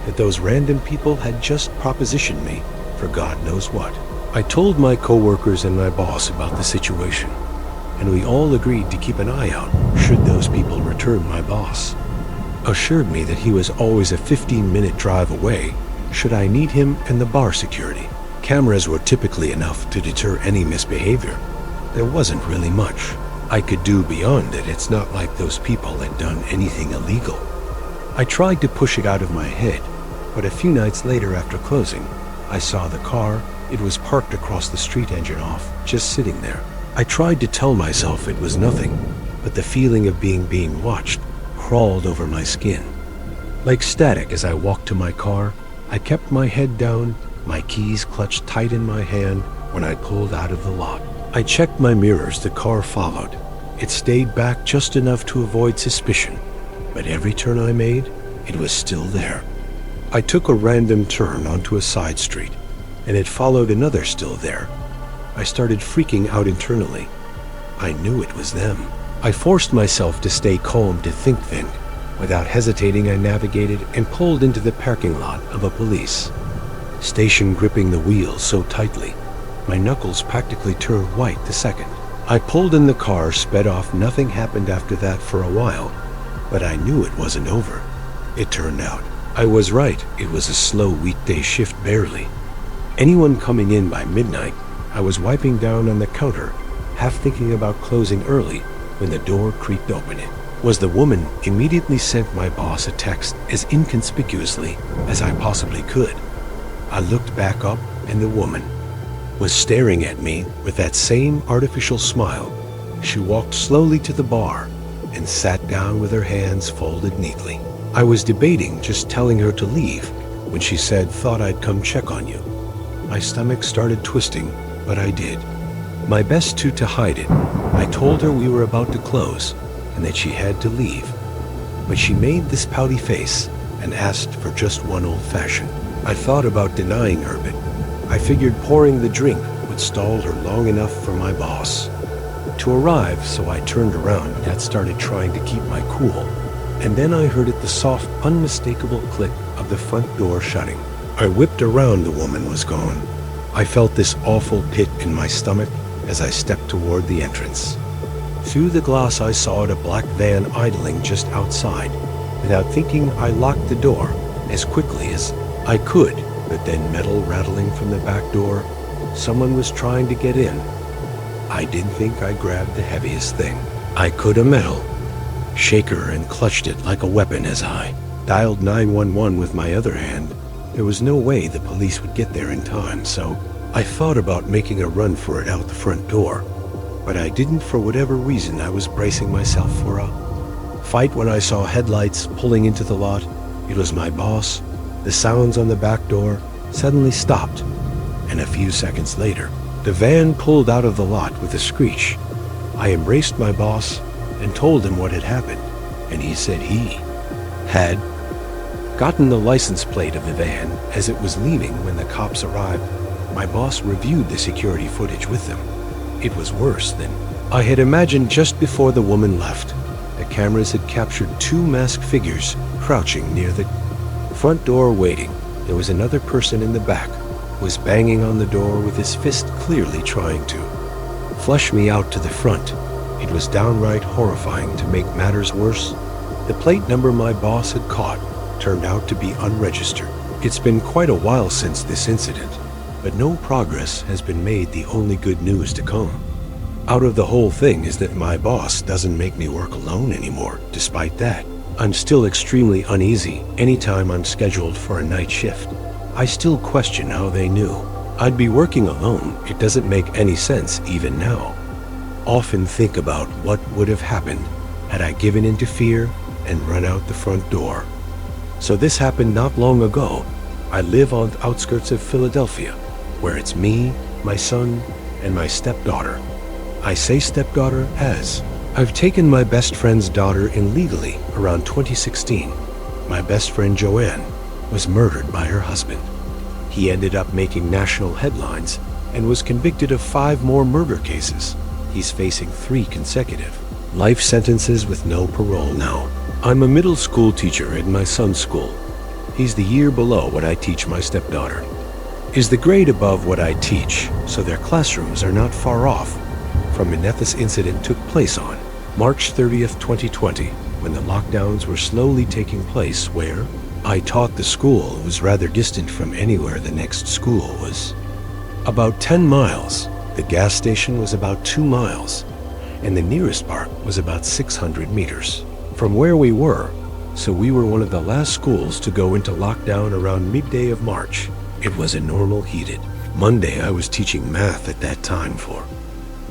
that those random people had just propositioned me for God knows what. I told my coworkers and my boss about the situation, and we all agreed to keep an eye out should those people return. My boss assured me that he was always a 15-minute drive away should I need him, and the bar security cameras were typically enough to deter any misbehavior. There wasn't really much I could do beyond it. It's not like those people had done anything illegal. I tried to push it out of my head, but a few nights later after closing, I saw the car. It was parked across the street, engine off, just sitting there. I tried to tell myself it was nothing, but the feeling of being watched crawled over my skin. Like static as I walked to my car, I kept my head down, my keys clutched tight in my hand when I pulled out of the lot. I checked my mirrors. The car followed. It stayed back just enough to avoid suspicion, but every turn I made, it was still there. I took a random turn onto a side street, and it followed another still there. I started freaking out internally. I knew it was them. I forced myself to stay calm, to think. Without hesitating, I navigated and pulled into the parking lot of a police station, gripping the wheel so tightly, my knuckles practically turned white the second. I pulled in the car, sped off. Nothing happened after that for a while, but I knew it wasn't over. It turned out I was right. It was a slow weekday shift, barely anyone coming in by midnight. I was wiping down on the counter, half thinking about closing early, when the door creaked open. It was the woman. Immediately sent my boss a text as inconspicuously as I possibly could. I looked back up, and the woman was staring at me with that same artificial smile. She walked slowly to the bar and sat down with her hands folded neatly. I was debating just telling her to leave when she said, "Thought I'd come check on you." My stomach started twisting, but I did my best to hide it. I told her we were about to close and that she had to leave, but she made this pouty face and asked for just one old-fashioned. I thought about denying her, but I figured pouring the drink would stall her long enough for my boss to arrive, so I turned around and started trying to keep my cool. And then I heard the soft, unmistakable click of the front door shutting. I whipped around. The woman was gone. I felt this awful pit in my stomach as I stepped toward the entrance. Through the glass I saw a black van idling just outside. Without thinking, I locked the door as quickly as I could, but then metal rattling from the back door. Someone was trying to get in. I didn't think. I grabbed the heaviest thing I could, a metal shaker, and clutched it like a weapon as I dialed 911 with my other hand. There was no way the police would get there in time, so I thought about making a run for it out the front door. But I didn't. For whatever reason, I was bracing myself for a fight when I saw headlights pulling into the lot. It was my boss. The sounds on the back door suddenly stopped, and a few seconds later, the van pulled out of the lot with a screech. I embraced my boss and told him what had happened, and he said he had gotten the license plate of the van as it was leaving when the cops arrived. My boss reviewed the security footage with them. It was worse than I had imagined. Just before the woman left, the cameras had captured two masked figures crouching near the front door waiting. There was another person in the back who was banging on the door with his fist, clearly trying to flush me out to the front. It was downright horrifying. To make matters worse, the plate number my boss had caught turned out to be unregistered. It's been quite a while since this incident, but no progress has been made. The only good news to come out of the whole thing is that my boss doesn't make me work alone anymore. Despite that, I'm still extremely uneasy anytime I'm scheduled for a night shift. I still question how they knew I'd be working alone. It doesn't make any sense even now. Often think about what would have happened had I given in to fear and run out the front door. So this happened not long ago. I live on the outskirts of Philadelphia, where it's me, my son, and my stepdaughter. I say stepdaughter as I've taken my best friend's daughter in legally around 2016. My best friend Joanne was murdered by her husband. He ended up making national headlines and was convicted of 5 more murder cases. He's facing 3 consecutive life sentences with no parole now. I'm a middle school teacher at my son's school. He's the year below what I teach my stepdaughter. Is the grade above what I teach, so their classrooms are not far off from when this incident took place on March 30th, 2020, when the lockdowns were slowly taking place where I taught. The school was rather distant from anywhere the next school was. About 10 miles. The gas station was about 2 miles, and the nearest park was about 600 meters from where we were, so we were one of the last schools to go into lockdown around midday of March. It was a normal heated Monday. I was teaching math at that time for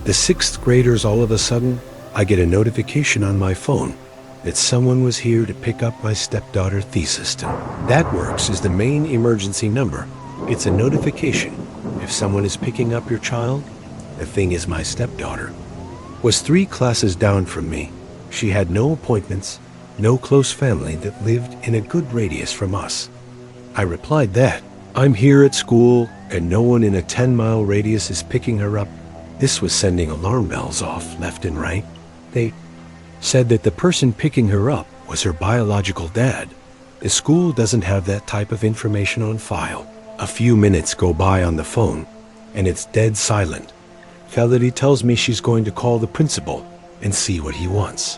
the 6th graders. All of a sudden, I get a notification on my phone that someone was here to pick up my stepdaughter thesis. That works as the main emergency number. It's a notification if someone is picking up your child. The thing is, my stepdaughter was 3 classes down from me. She had no appointments, no close family that lived in a good radius from us. I replied that I'm here at school and no one in a 10-mile radius is picking her up. This was sending alarm bells off left and right. They said that the person picking her up was her biological dad. The school doesn't have that type of information on file. A few minutes go by on the phone and it's dead silent. Felody tells me she's going to call the principal and see what he wants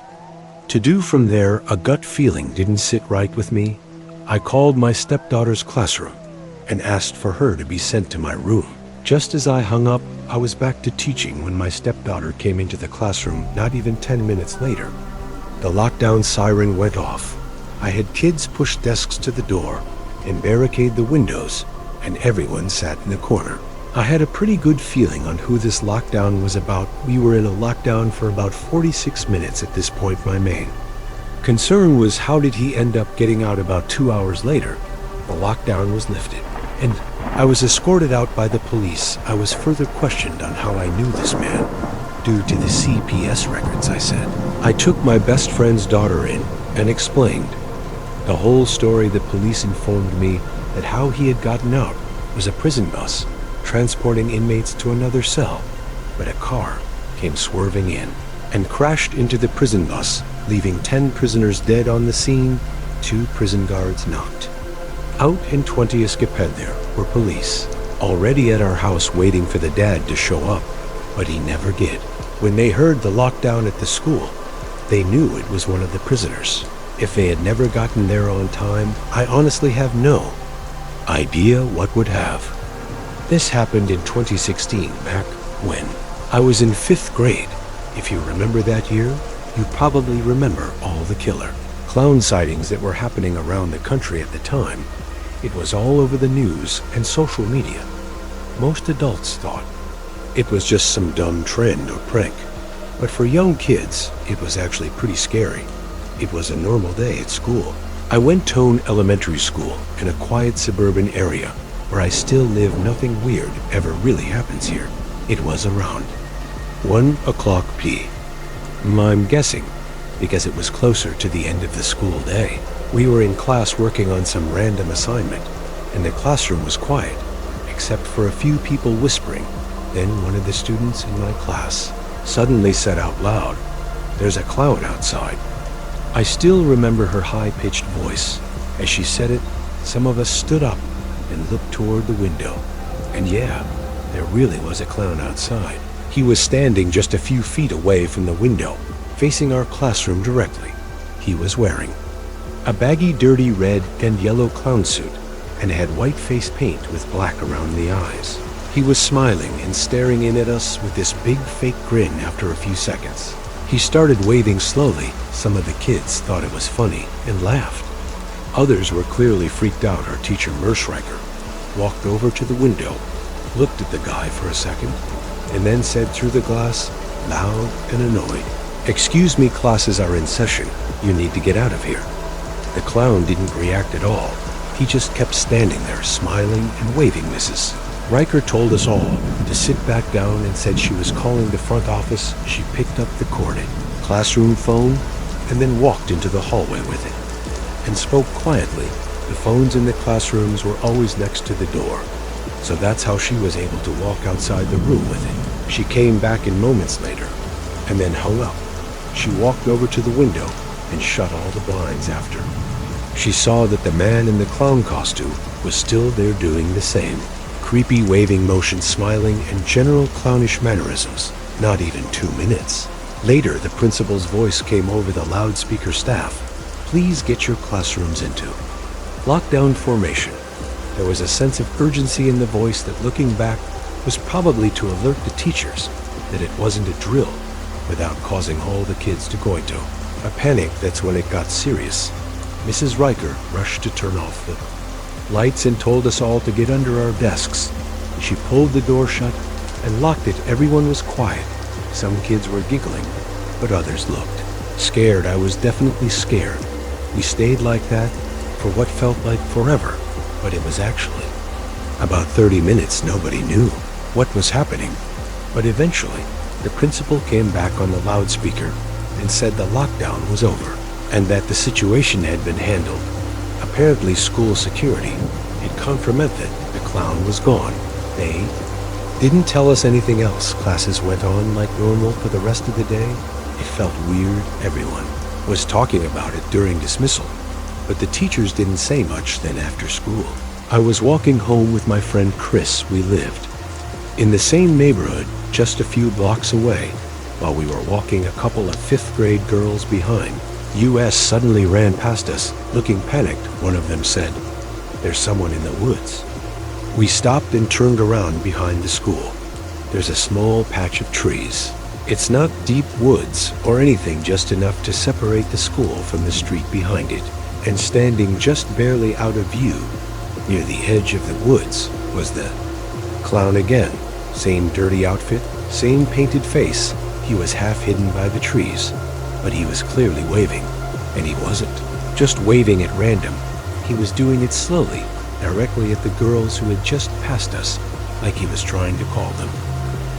to do from there. A gut feeling didn't sit right with me. I called my stepdaughter's classroom and asked for her to be sent to my room. Just as I hung up, I was back to teaching when my stepdaughter came into the classroom. Not even 10 minutes later, the lockdown siren went off. I had kids push desks to the door and barricade the windows, and everyone sat in the corner. I had a pretty good feeling on who this lockdown was about. We were in a lockdown for about 46 minutes at this point. My main concern was, how did he end up getting out about 2 hours later? The lockdown was lifted, and I was escorted out by the police. I was further questioned on how I knew this man. Due to the CPS records, I said. I took my best friend's daughter in and explained the whole story. The police informed me that how he had gotten out was a prison bus transporting inmates to another cell, but a car came swerving in and crashed into the prison bus, leaving 10 prisoners dead on the scene, 2 prison guards knocked out, and 20 escaped. There were police already at our house waiting for the dad to show up, but he never did. When they heard the lockdown at the school, they knew it was one of the prisoners. If they had never gotten there on time, I honestly have no idea what would have. This happened in 2016, back when I was in 5th grade. If you remember that year, you probably remember all the killer clown sightings that were happening around the country at the time. It was all over the news and social media. Most adults thought it was just some dumb trend or prank, but for young kids, it was actually pretty scary. It was a normal day at school. I went to elementary school in a quiet suburban area where I still live. Nothing weird ever really happens here. It was around 1 o'clock p.m. I'm guessing because it was closer to the end of the school day. We were in class working on some random assignment, and the classroom was quiet, except for a few people whispering. Then one of the students in my class suddenly said out loud, "There's a clown outside." I still remember her high-pitched voice. As she said it, some of us stood up and looked toward the window. And yeah, there really was a clown outside. He was standing just a few feet away from the window, facing our classroom directly. He was wearing a baggy, dirty red and yellow clown suit and had white face paint with black around the eyes. He was smiling and staring in at us with this big fake grin. After a few seconds, he started waving slowly. Some of the kids thought it was funny and laughed. Others were clearly freaked out. Our teacher, Merschreicher, walked over to the window, looked at the guy for a second, and then said through the glass, loud and annoyed, "Excuse me, classes are in session. You need to get out of here." The clown didn't react at all. He just kept standing there, smiling and waving. Mrs. Riker told us all to sit back down and said she was calling the front office. She picked up the corded classroom phone and then walked into the hallway with it and spoke quietly. The phones in the classrooms were always next to the door, so that's how she was able to walk outside the room with it. She came back in moments later and then hung up. She walked over to the window and shut all the blinds after. She saw that the man in the clown costume was still there doing the same. Creepy waving motion, smiling, and general clownish mannerisms. Not even 2 minutes. Later, the principal's voice came over the loudspeaker staff. Please get your classrooms into lockdown formation. There was a sense of urgency in the voice that, looking back, was probably to alert the teachers that it wasn't a drill without causing all the kids to go into a panic. That's when it got serious. Mrs. Riker rushed to turn off the lights and told us all to get under our desks. She pulled the door shut and locked it. Everyone was quiet. Some kids were giggling, but others looked scared. I was definitely scared. We stayed like that for what felt like forever, but it was actually about 30 minutes. Nobody knew what was happening, but eventually the principal came back on the loudspeaker and said the lockdown was over and that the situation had been handled. Apparently school security had confirmed that the clown was gone. They didn't tell us anything else. Classes went on like normal for the rest of the day. It felt weird. Everyone was talking about it during dismissal, but the teachers didn't say much then after school. I was walking home with my friend Chris. We lived in the same neighborhood, just a few blocks away. While we were walking, a couple of 5th grade girls behind US suddenly ran past us, looking panicked. One of them said, "There's someone in the woods." We stopped and turned around behind the school. There's a small patch of trees. It's not deep woods or anything, just enough to separate the school from the street behind it. And standing just barely out of view, near the edge of the woods, was the clown again. Same dirty outfit, same painted face. He was half hidden by the trees, but he was clearly waving. And he wasn't just waving at random. He was doing it slowly, directly at the girls who had just passed us, like he was trying to call them.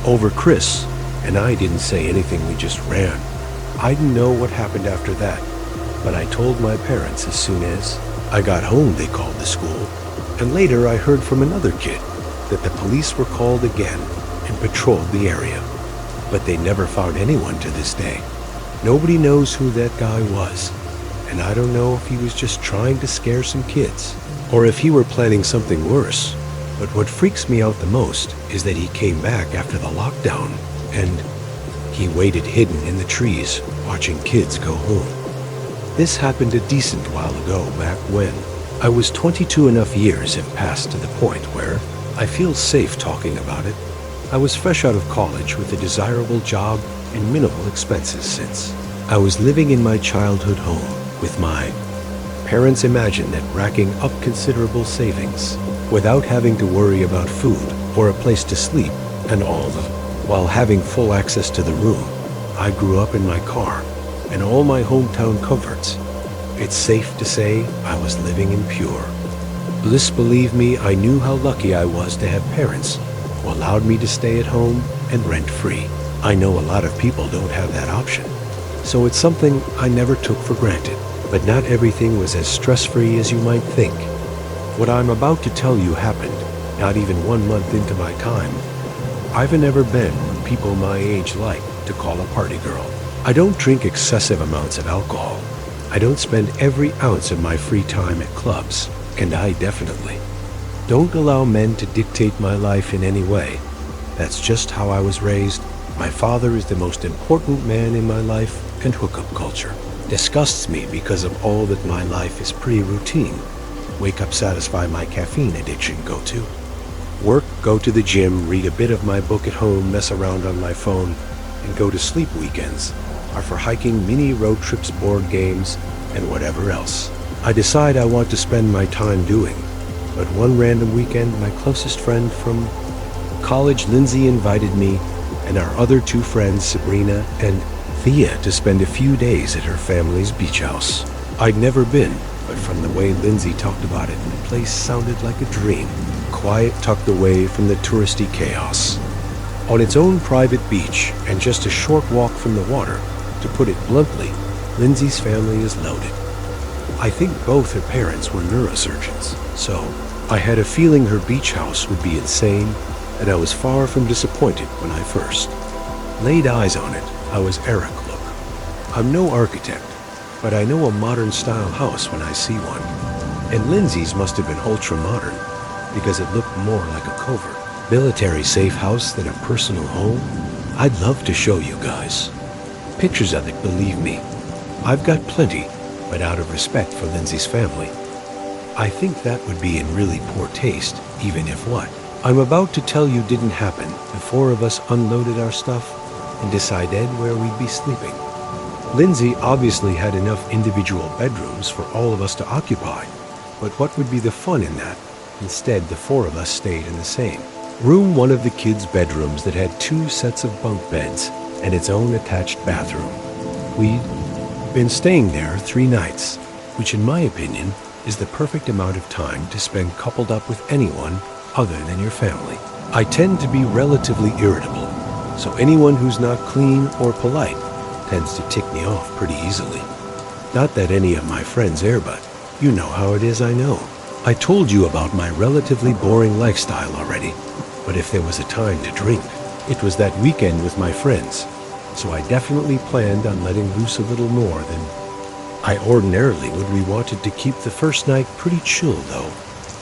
Over Chris and I didn't say anything. We just ran. I didn't know what happened after that, but I told my parents as soon as I got home. They called the school, and later I heard from another kid that the police were called again and patrolled the area, but they never found anyone to this day. Nobody knows who that guy was, and I don't know if he was just trying to scare some kids or if he were planning something worse. But what freaks me out the most is that he came back after the lockdown, and he waited hidden in the trees, watching kids go home. This happened a decent while ago, back when I was 22. Enough years have passed to the point where I feel safe talking about it. I was fresh out of college with a desirable job and minimal expenses since I was living in my childhood home with my parents. Imagine that, racking up considerable savings without having to worry about food or a place to sleep, and all the while having full access to the room. I grew up in my car and all my hometown comforts. It's safe to say I was living in pure bliss. Believe me, I knew how lucky I was to have parents who allowed me to stay at home and rent free. I know a lot of people don't have that option, so it's something I never took for granted. But not everything was as stress-free as you might think. What I'm about to tell you happened not even 1 month into my time. I've never been what people my age like to call a party girl. I don't drink excessive amounts of alcohol. I don't spend every ounce of my free time at clubs, and I definitely don't allow men to dictate my life in any way. That's just how I was raised. My father is the most important man in my life, and hookup culture disgusts me because of all that. My life is pretty routine. Wake up, satisfy my caffeine addiction, go to work, go to the gym, read a bit of my book at home, mess around on my phone, and go to sleep. Weekends are for hiking, mini road trips, board games, and whatever else I decide I want to spend my time doing. But one random weekend, my closest friend from college, Lindsay, invited me and our other 2 friends, Sabrina and Thea, to spend a few days at her family's beach house. I'd never been, but from the way Lindsay talked about it, the place sounded like a dream. Quiet, tucked away from the touristy chaos. On its own private beach, and just a short walk from the water. To put it bluntly, Lindsay's family is loaded. I think both her parents were neurosurgeons, so I had a feeling her beach house would be insane, and I was far from disappointed when I first laid eyes on it. I was Eric. Look, I'm no architect, but I know a modern-style house when I see one. And Lindsay's must have been ultra-modern, because it looked more like a covert, military-safe house than a personal home. I'd love to show you guys pictures of it, believe me. I've got plenty, but out of respect for Lindsay's family, I think that would be in really poor taste, even if what I'm about to tell you didn't happen. The four of us unloaded our stuff and decided where we'd be sleeping. Lindsay obviously had enough individual bedrooms for all of us to occupy, but what would be the fun in that? Instead, the four of us stayed in the same room, one of the kids' bedrooms that had 2 sets of bunk beds and its own attached bathroom. We'd been staying there 3 nights, which in my opinion is the perfect amount of time to spend coupled up with anyone other than your family. I tend to be relatively irritable, so anyone who's not clean or polite tends to tick me off pretty easily. Not that any of my friends are, but you know how it is, I know. I told you about my relatively boring lifestyle already, but if there was a time to drink, it was that weekend with my friends, so I definitely planned on letting loose a little more than I ordinarily would. We wanted to keep the first night pretty chill though,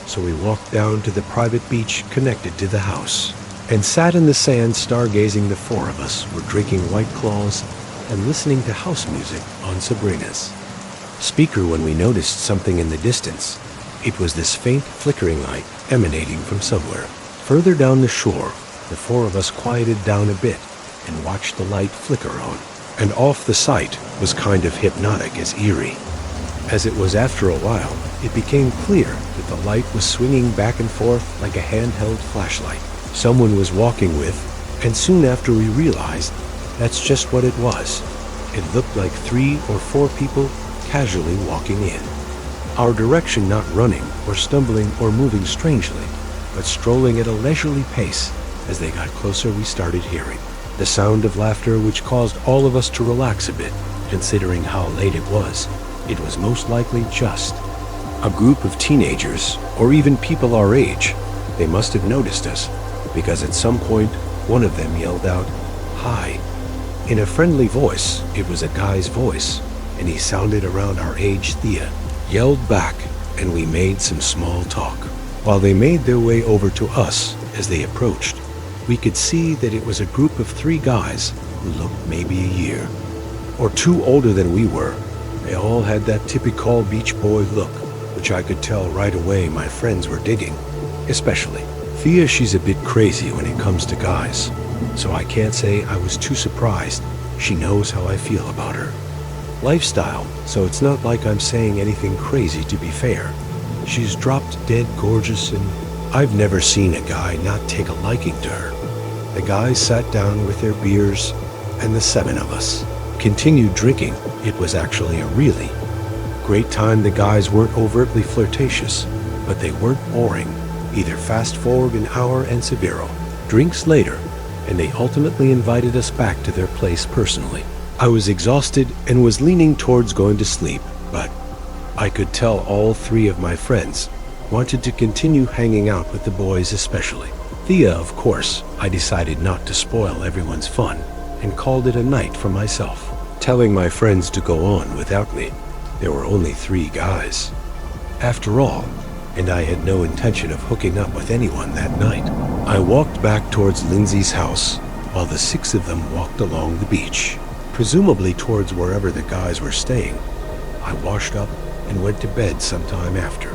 so we walked down to the private beach connected to the house and sat in the sand stargazing. The four of us were drinking White Claws and listening to house music on Sabrina's speaker when we noticed something in the distance. It was this faint flickering light emanating from somewhere further down the shore. The four of us quieted down a bit and watched the light flicker on and off. The sight was kind of hypnotic, as eerie as it was. After a while, it became clear that the light was swinging back and forth like a handheld flashlight someone was walking with, and soon after we realized that's just what it was. It looked like 3 or 4 people casually walking in our direction, not running or stumbling or moving strangely, but strolling at a leisurely pace. As they got closer, we started hearing the sound of laughter, which caused all of us to relax a bit. Considering how late it was most likely just a group of teenagers or even people our age. They must have noticed us, because at some point one of them yelled out, "Hi," in a friendly voice. It was a guy's voice, and he sounded around our age. Thea yelled back, and we made some small talk. While they made their way over to us, as they approached, we could see that it was a group of 3 guys who looked maybe a year or 2 older than we were. They all had that typical beach boy look, which I could tell right away my friends were digging. Especially Thea. She's a bit crazy when it comes to guys, so I can't say I was too surprised. She knows how I feel about her lifestyle, so it's not like I'm saying anything crazy, to be fair. She's dropped dead gorgeous, and I've never seen a guy not take a liking to her. The guys sat down with their beers, and the 7 of us continued drinking. It was actually a really great time. The guys weren't overtly flirtatious, but they weren't boring either. Fast forward an hour and several drinks later, and they ultimately invited us back to their place personally. I was exhausted and was leaning towards going to sleep, but I could tell all 3 of my friends wanted to continue hanging out with the boys, especially Thea. Of course, I decided not to spoil everyone's fun and called it a night for myself, telling my friends to go on without me. There were only 3 guys after all, and I had no intention of hooking up with anyone that night. I walked back towards Lindsay's house while the 6 of them walked along the beach, presumably towards wherever the guys were staying. I washed up and went to bed sometime after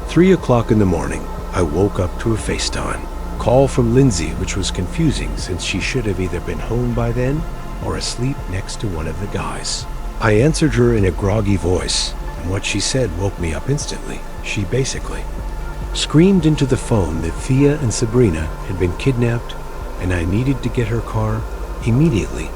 3 o'clock in the morning. I woke up to a FaceTime call from Lindsay, which was confusing since she should have either been home by then or asleep next to one of the guys. I answered her in a groggy voice, and what she said woke me up instantly. She basically screamed into the phone that Thea and Sabrina had been kidnapped and I needed to get her car immediately.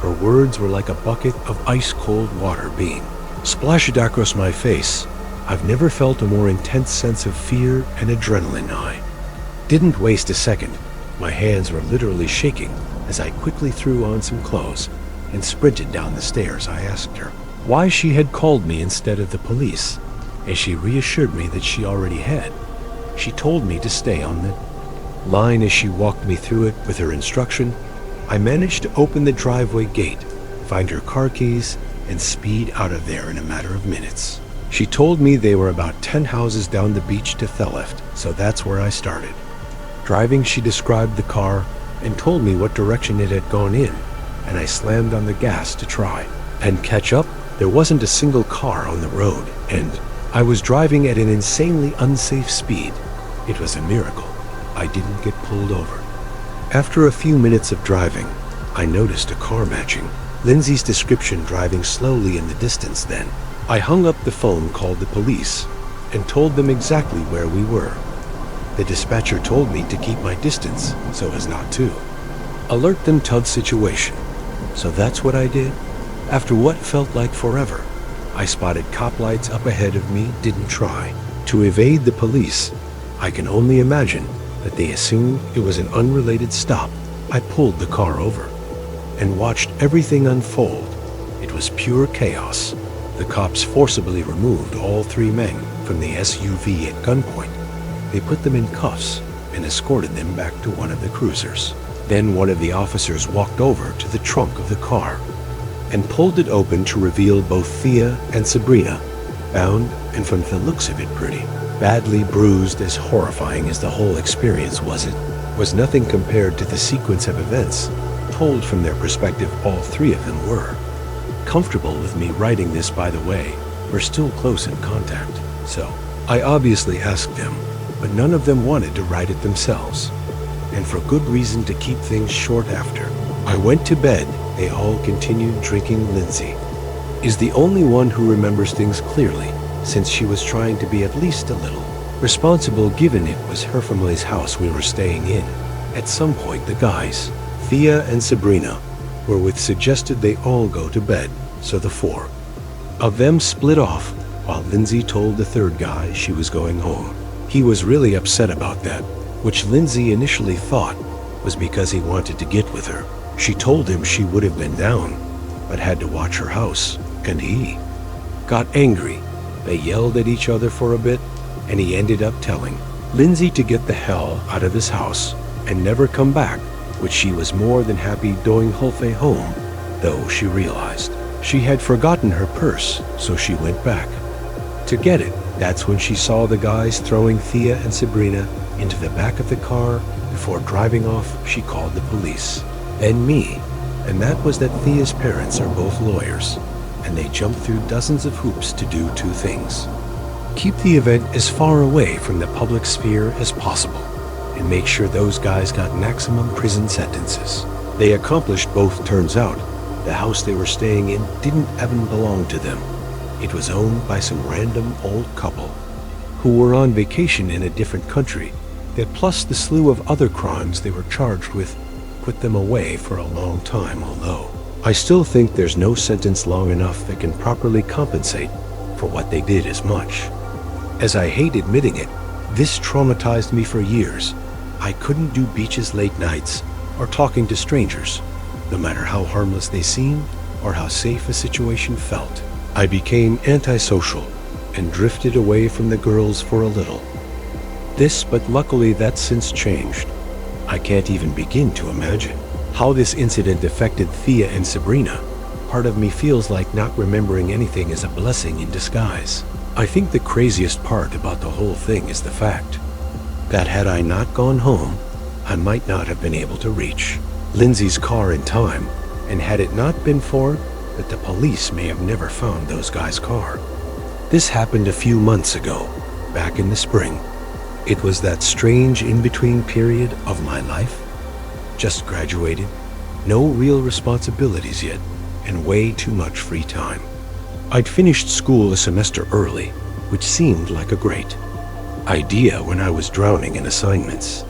Her words were like a bucket of ice-cold water being splashed across my face. I've never felt a more intense sense of fear and adrenaline high. Didn't waste a second. My hands were literally shaking as I quickly threw on some clothes and sprinted down the stairs. I asked her why she had called me instead of the police, and she reassured me that she already had. She told me to stay on the line as she walked me through it with her instruction. I managed to open the driveway gate, find her car keys, and speed out of there in a matter of minutes. She told me they were about 10 houses down the beach to the left, so that's where I started. Driving, she described the car and told me what direction it had gone in, and I slammed on the gas to try and catch up. There wasn't a single car on the road, and I was driving at an insanely unsafe speed. It was a miracle I didn't get pulled over. After a few minutes of driving, I noticed a car matching Lindsay's description driving slowly in the distance. Then I hung up the phone, called the police, and told them exactly where we were. The dispatcher told me to keep my distance so as not to alert them to the situation. So that's what I did. After what felt like forever, I spotted cop lights up ahead of me, didn't try to evade the police. I can only imagine that they assumed it was an unrelated stop. I pulled the car over and watched everything unfold. It was pure chaos. The cops forcibly removed all 3 men from the SUV at gunpoint. They put them in cuffs and escorted them back to one of the cruisers. Then one of the officers walked over to the trunk of the car and pulled it open to reveal both Thea and Sabrina, bound and, from the looks of it, pretty badly bruised. As horrifying as the whole experience was, it was nothing compared to the sequence of events told from their perspective. All 3 of them were comfortable with me writing this, by the way. We're still close in contact, so I obviously asked them, but none of them wanted to write it themselves, and for good reason. To keep things short, after I went to bed, they all continued drinking. Lindsay is the only one who remembers things clearly, since she was trying to be at least a little responsible, given it was her family's house we were staying in. At some point, the guys, Thea and Sabrina, were suggested they all go to bed, so the 4 of them split off, while Lindsay told the 3rd guy she was going home. He was really upset about that, which Lindsay initially thought was because he wanted to get with her. She told him she would have been down, but had to watch her house, and he got angry. They yelled at each other for a bit, and he ended up telling Lindsay to get the hell out of his house and never come back, which she was more than happy doing. Halfway home, though, she realized she had forgotten her purse, so she went back to get it. That's when she saw the guys throwing Thea and Sabrina into the back of the car. Before driving off, she called the police and me, and that was that Thea's parents are both lawyers, and they jumped through dozens of hoops to do 2 things: keep the event as far away from the public sphere as possible, and make sure those guys got maximum prison sentences. They accomplished both. Turns out, the house they were staying in didn't even belong to them. It was owned by some random old couple who were on vacation in a different country. That, plus the slew of other crimes they were charged with, put them away for a long time, although I still think there's no sentence long enough that can properly compensate for what they did. As much as I hate admitting it, this traumatized me for years. I couldn't do beaches late nights or talking to strangers, no matter how harmless they seemed or how safe a situation felt. I became antisocial and drifted away from the girls for a little. But luckily that's since changed. I can't even begin to imagine how this incident affected Thea and Sabrina. Part of me feels like not remembering anything is a blessing in disguise. I think the craziest part about the whole thing is the fact that had I not gone home, I might not have been able to reach Lindsay's car in time, and had it not been for that, the police may have never found those guys' car. This happened a few months ago, back in the spring. It was that strange in-between period of my life. Just graduated, no real responsibilities yet, and way too much free time. I'd finished school a semester early, which seemed like a great idea when I was drowning in assignments.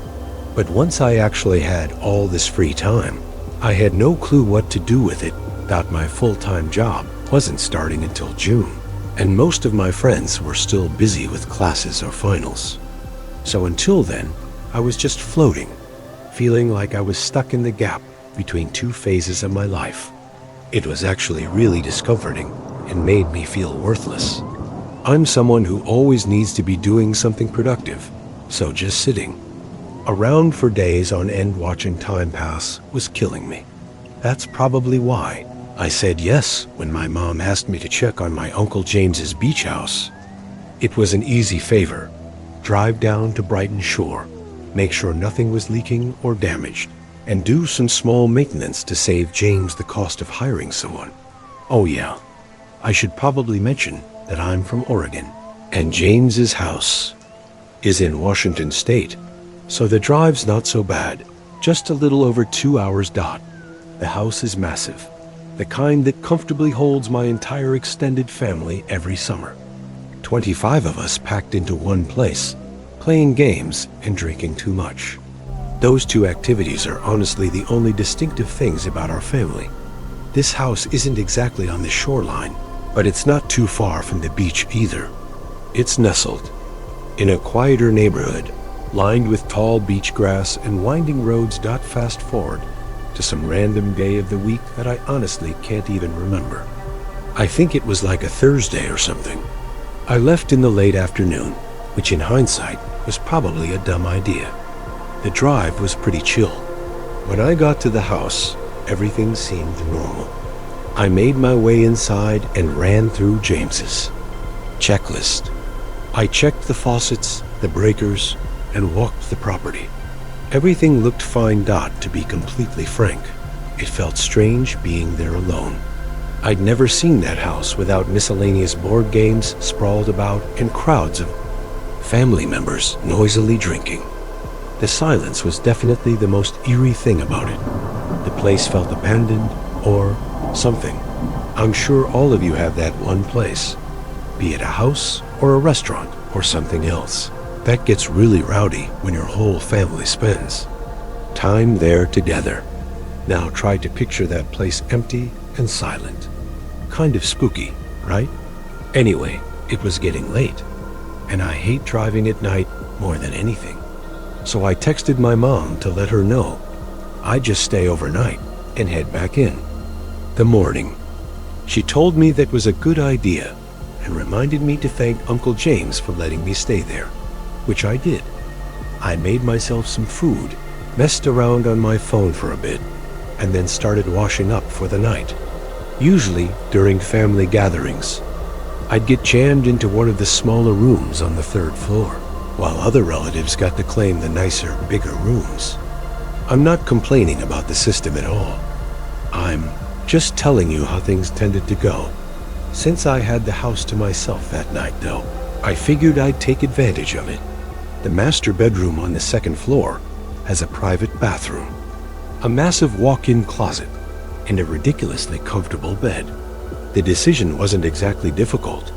But once I actually had all this free time, I had no clue what to do with it. That my full-time job wasn't starting until June, and most of my friends were still busy with classes or finals. So until then, I was just floating, feeling like I was stuck in the gap between 2 phases of my life. It was actually really discomforting and made me feel worthless. I'm someone who always needs to be doing something productive, so just sitting around for days on end watching time pass was killing me. That's probably why I said yes when my mom asked me to check on my Uncle James's beach house. It was an easy favor. Drive down to Brighton Shore, make sure nothing was leaking or damaged, and do some small maintenance to save James the cost of hiring someone. Oh yeah, I should probably mention that I'm from Oregon, and James's house is in Washington State, so the drive's not so bad, just a little over 2 hours dot. The house is massive, the kind that comfortably holds my entire extended family every summer. 25 of us packed into one place, playing games and drinking too much. Those two activities are honestly the only distinctive things about our family. This house isn't exactly on the shoreline, but it's not too far from the beach either. It's nestled in a quieter neighborhood, lined with tall beach grass and winding roads. Fast forward to some random day of the week that I honestly can't even remember. I think it was like a Thursday or something. I left in the late afternoon, which in hindsight was probably a dumb idea. The drive was pretty chill. When I got to the house, everything seemed normal. I made my way inside and ran through James's checklist. I checked the faucets, the breakers, and walked the property. Everything looked fine. To be completely frank, it felt strange being there alone. I'd never seen that house without miscellaneous board games sprawled about and crowds of family members noisily drinking. The silence was definitely the most eerie thing about it. The place felt abandoned or something. I'm sure all of you have that one place, be it a house or a restaurant or something else, that gets really rowdy when your whole family spends time there together. Now try to picture that place empty and silent. Kind of spooky, right? Anyway, it was getting late, and I hate driving at night more than anything. So I texted my mom to let her know I'd just stay overnight and head back in the morning. She told me that was a good idea and reminded me to thank Uncle James for letting me stay there, which I did. I made myself some food, messed around on my phone for a bit, and then started washing up for the night. Usually, during family gatherings, I'd get jammed into one of the smaller rooms on the third floor, while other relatives got to claim the nicer, bigger rooms. I'm not complaining about the system at all. I'm just telling you how things tended to go. Since I had the house to myself that night, though, I figured I'd take advantage of it. The master bedroom on the second floor has a private bathroom, a massive walk-in closet, and a ridiculously comfortable bed. The decision wasn't exactly difficult.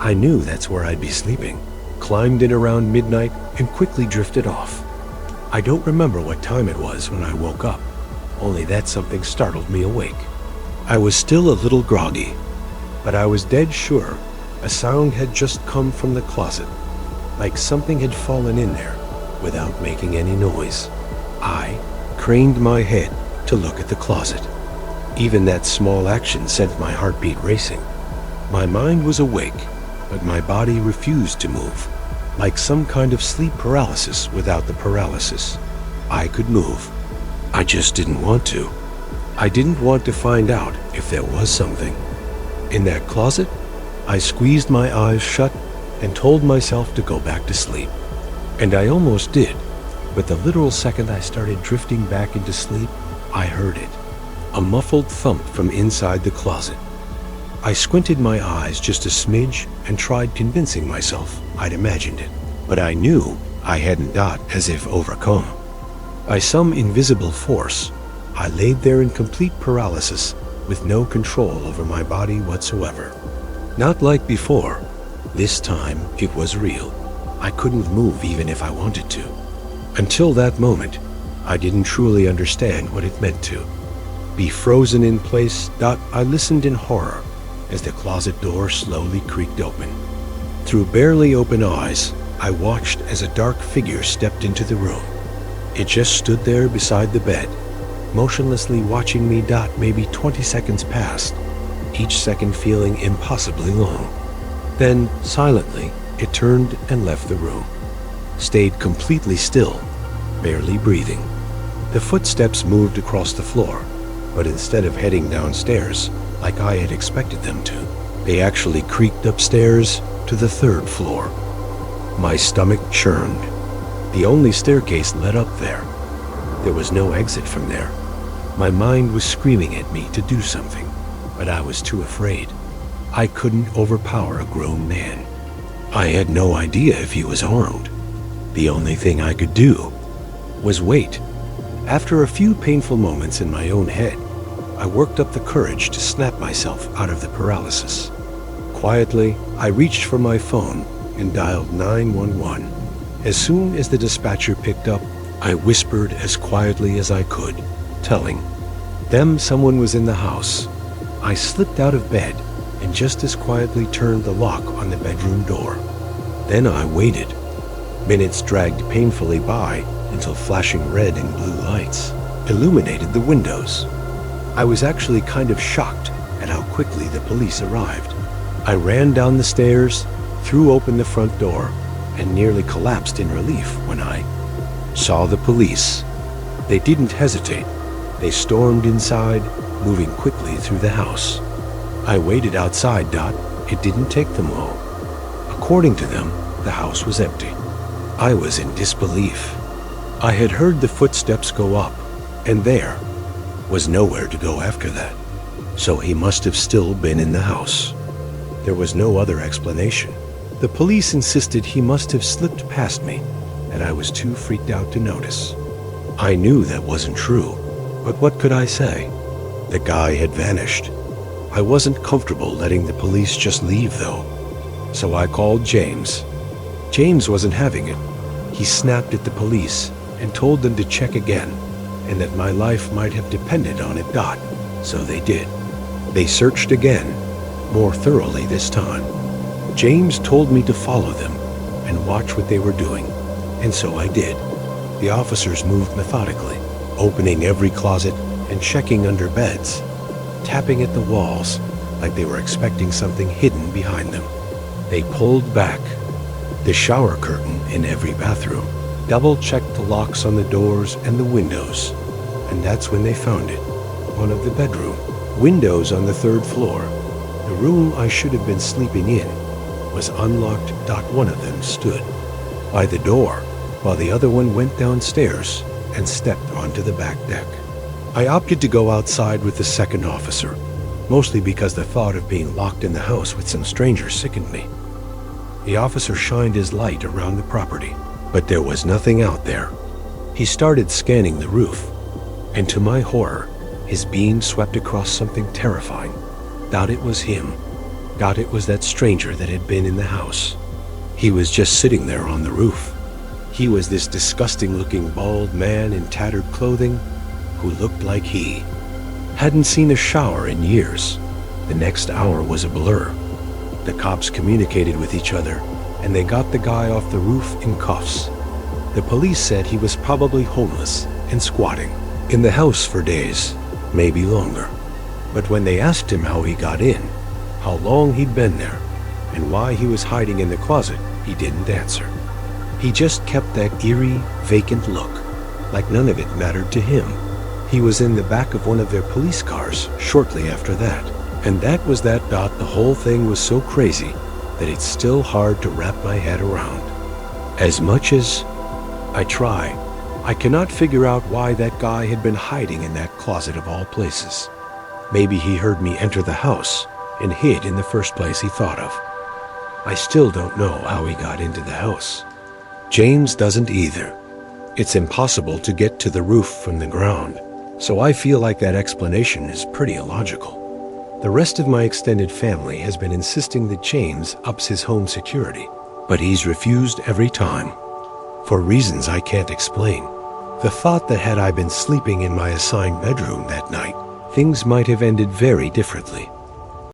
I knew that's where I'd be sleeping, climbed in around midnight, and quickly drifted off. I don't remember what time it was when I woke up, only that something startled me awake. I was still a little groggy, but I was dead sure a sound had just come from the closet, like something had fallen in there without making any noise. I craned my head to look at the closet. Even that small action sent my heartbeat racing. My mind was awake, but my body refused to move, like some kind of sleep paralysis without the paralysis. I could move. I just didn't want to. I didn't want to find out if there was something. In that closet, I squeezed my eyes shut and told myself to go back to sleep. And I almost did, but the literal second I started drifting back into sleep, I heard it. A muffled thump from inside the closet. I squinted my eyes just a smidge and tried convincing myself I'd imagined it, but I knew I hadn't. As if overcome by some invisible force, I laid there in complete paralysis with no control over my body whatsoever. Not like before. This time it was real. I couldn't move even if I wanted to. Until that moment, I didn't truly understand what it meant to be frozen in place. I listened in horror as the closet door slowly creaked open. Through barely open eyes, I watched as a dark figure stepped into the room. It just stood there beside the bed, motionlessly watching me. Maybe 20 seconds passed, each second feeling impossibly long. Then, silently, it turned and left the room. Stayed completely still, barely breathing. The footsteps moved across the floor, but instead of heading downstairs like I had expected them to, they actually creaked upstairs to the third floor. My stomach churned. The only staircase led up there. There was no exit from there. My mind was screaming at me to do something, but I was too afraid. I couldn't overpower a grown man. I had no idea if he was armed. The only thing I could do was wait. After a few painful moments in my own head, I worked up the courage to snap myself out of the paralysis. Quietly, I reached for my phone and dialed 911. As soon as the dispatcher picked up, I whispered as quietly as I could, telling them someone was in the house. I slipped out of bed and just as quietly turned the lock on the bedroom door. Then I waited. Minutes dragged painfully by until flashing red and blue lights illuminated the windows. I was actually kind of shocked at how quickly the police arrived. I ran down the stairs, threw open the front door, and nearly collapsed in relief when I saw the police. They didn't hesitate. They stormed inside, moving quickly through the house. I waited outside. It didn't take them long. According to them, the house was empty. I was in disbelief. I had heard the footsteps go up, and there was nowhere to go after that. So he must have still been in the house. There was no other explanation. The police insisted he must have slipped past me, and I was too freaked out to notice. I knew that wasn't true, but what could I say? The guy had vanished. I wasn't comfortable letting the police just leave, though. So I called James. James wasn't having it. He snapped at the police and told them to check again, and that my life might have depended on it. So they did. They searched again, more thoroughly this time. James told me to follow them and watch what they were doing, and so I did. The officers moved methodically, opening every closet and checking under beds, tapping at the walls like they were expecting something hidden behind them. They pulled back the shower curtain in every bathroom, double-checked the locks on the doors and the windows, and that's when they found it. One of the bedroom windows on the third floor. The room I should have been sleeping in was unlocked. One of them stood by the door, while the other one went downstairs and stepped onto the back deck. I opted to go outside with the second officer, mostly because the thought of being locked in the house with some strangers sickened me. The officer shined his light around the property, but there was nothing out there. He started scanning the roof, and to my horror, his beam swept across something terrifying. Doubt it was him. Doubt it was that stranger that had been in the house. He was just sitting there on the roof. He was this disgusting-looking bald man in tattered clothing who looked like he hadn't seen a shower in years. The next hour was a blur. The cops communicated with each other, and they got the guy off the roof in cuffs. The police said he was probably homeless and squatting in the house for days, maybe longer. But when they asked him how he got in, how long he'd been there, and why he was hiding in the closet, he didn't answer. He just kept that eerie, vacant look, like none of it mattered to him. He was in the back of one of their police cars shortly after that, and that was that. The whole thing was so crazy that it's still hard to wrap my head around. As much as I try, I cannot figure out why that guy had been hiding in that closet of all places. Maybe he heard me enter the house and hid in the first place he thought of. I still don't know how he got into the house. James doesn't either. It's impossible to get to the roof from the ground, so I feel like that explanation is pretty illogical. The rest of my extended family has been insisting that James ups his home security, but he's refused every time, for reasons I can't explain. The thought that had I been sleeping in my assigned bedroom that night, things might have ended very differently.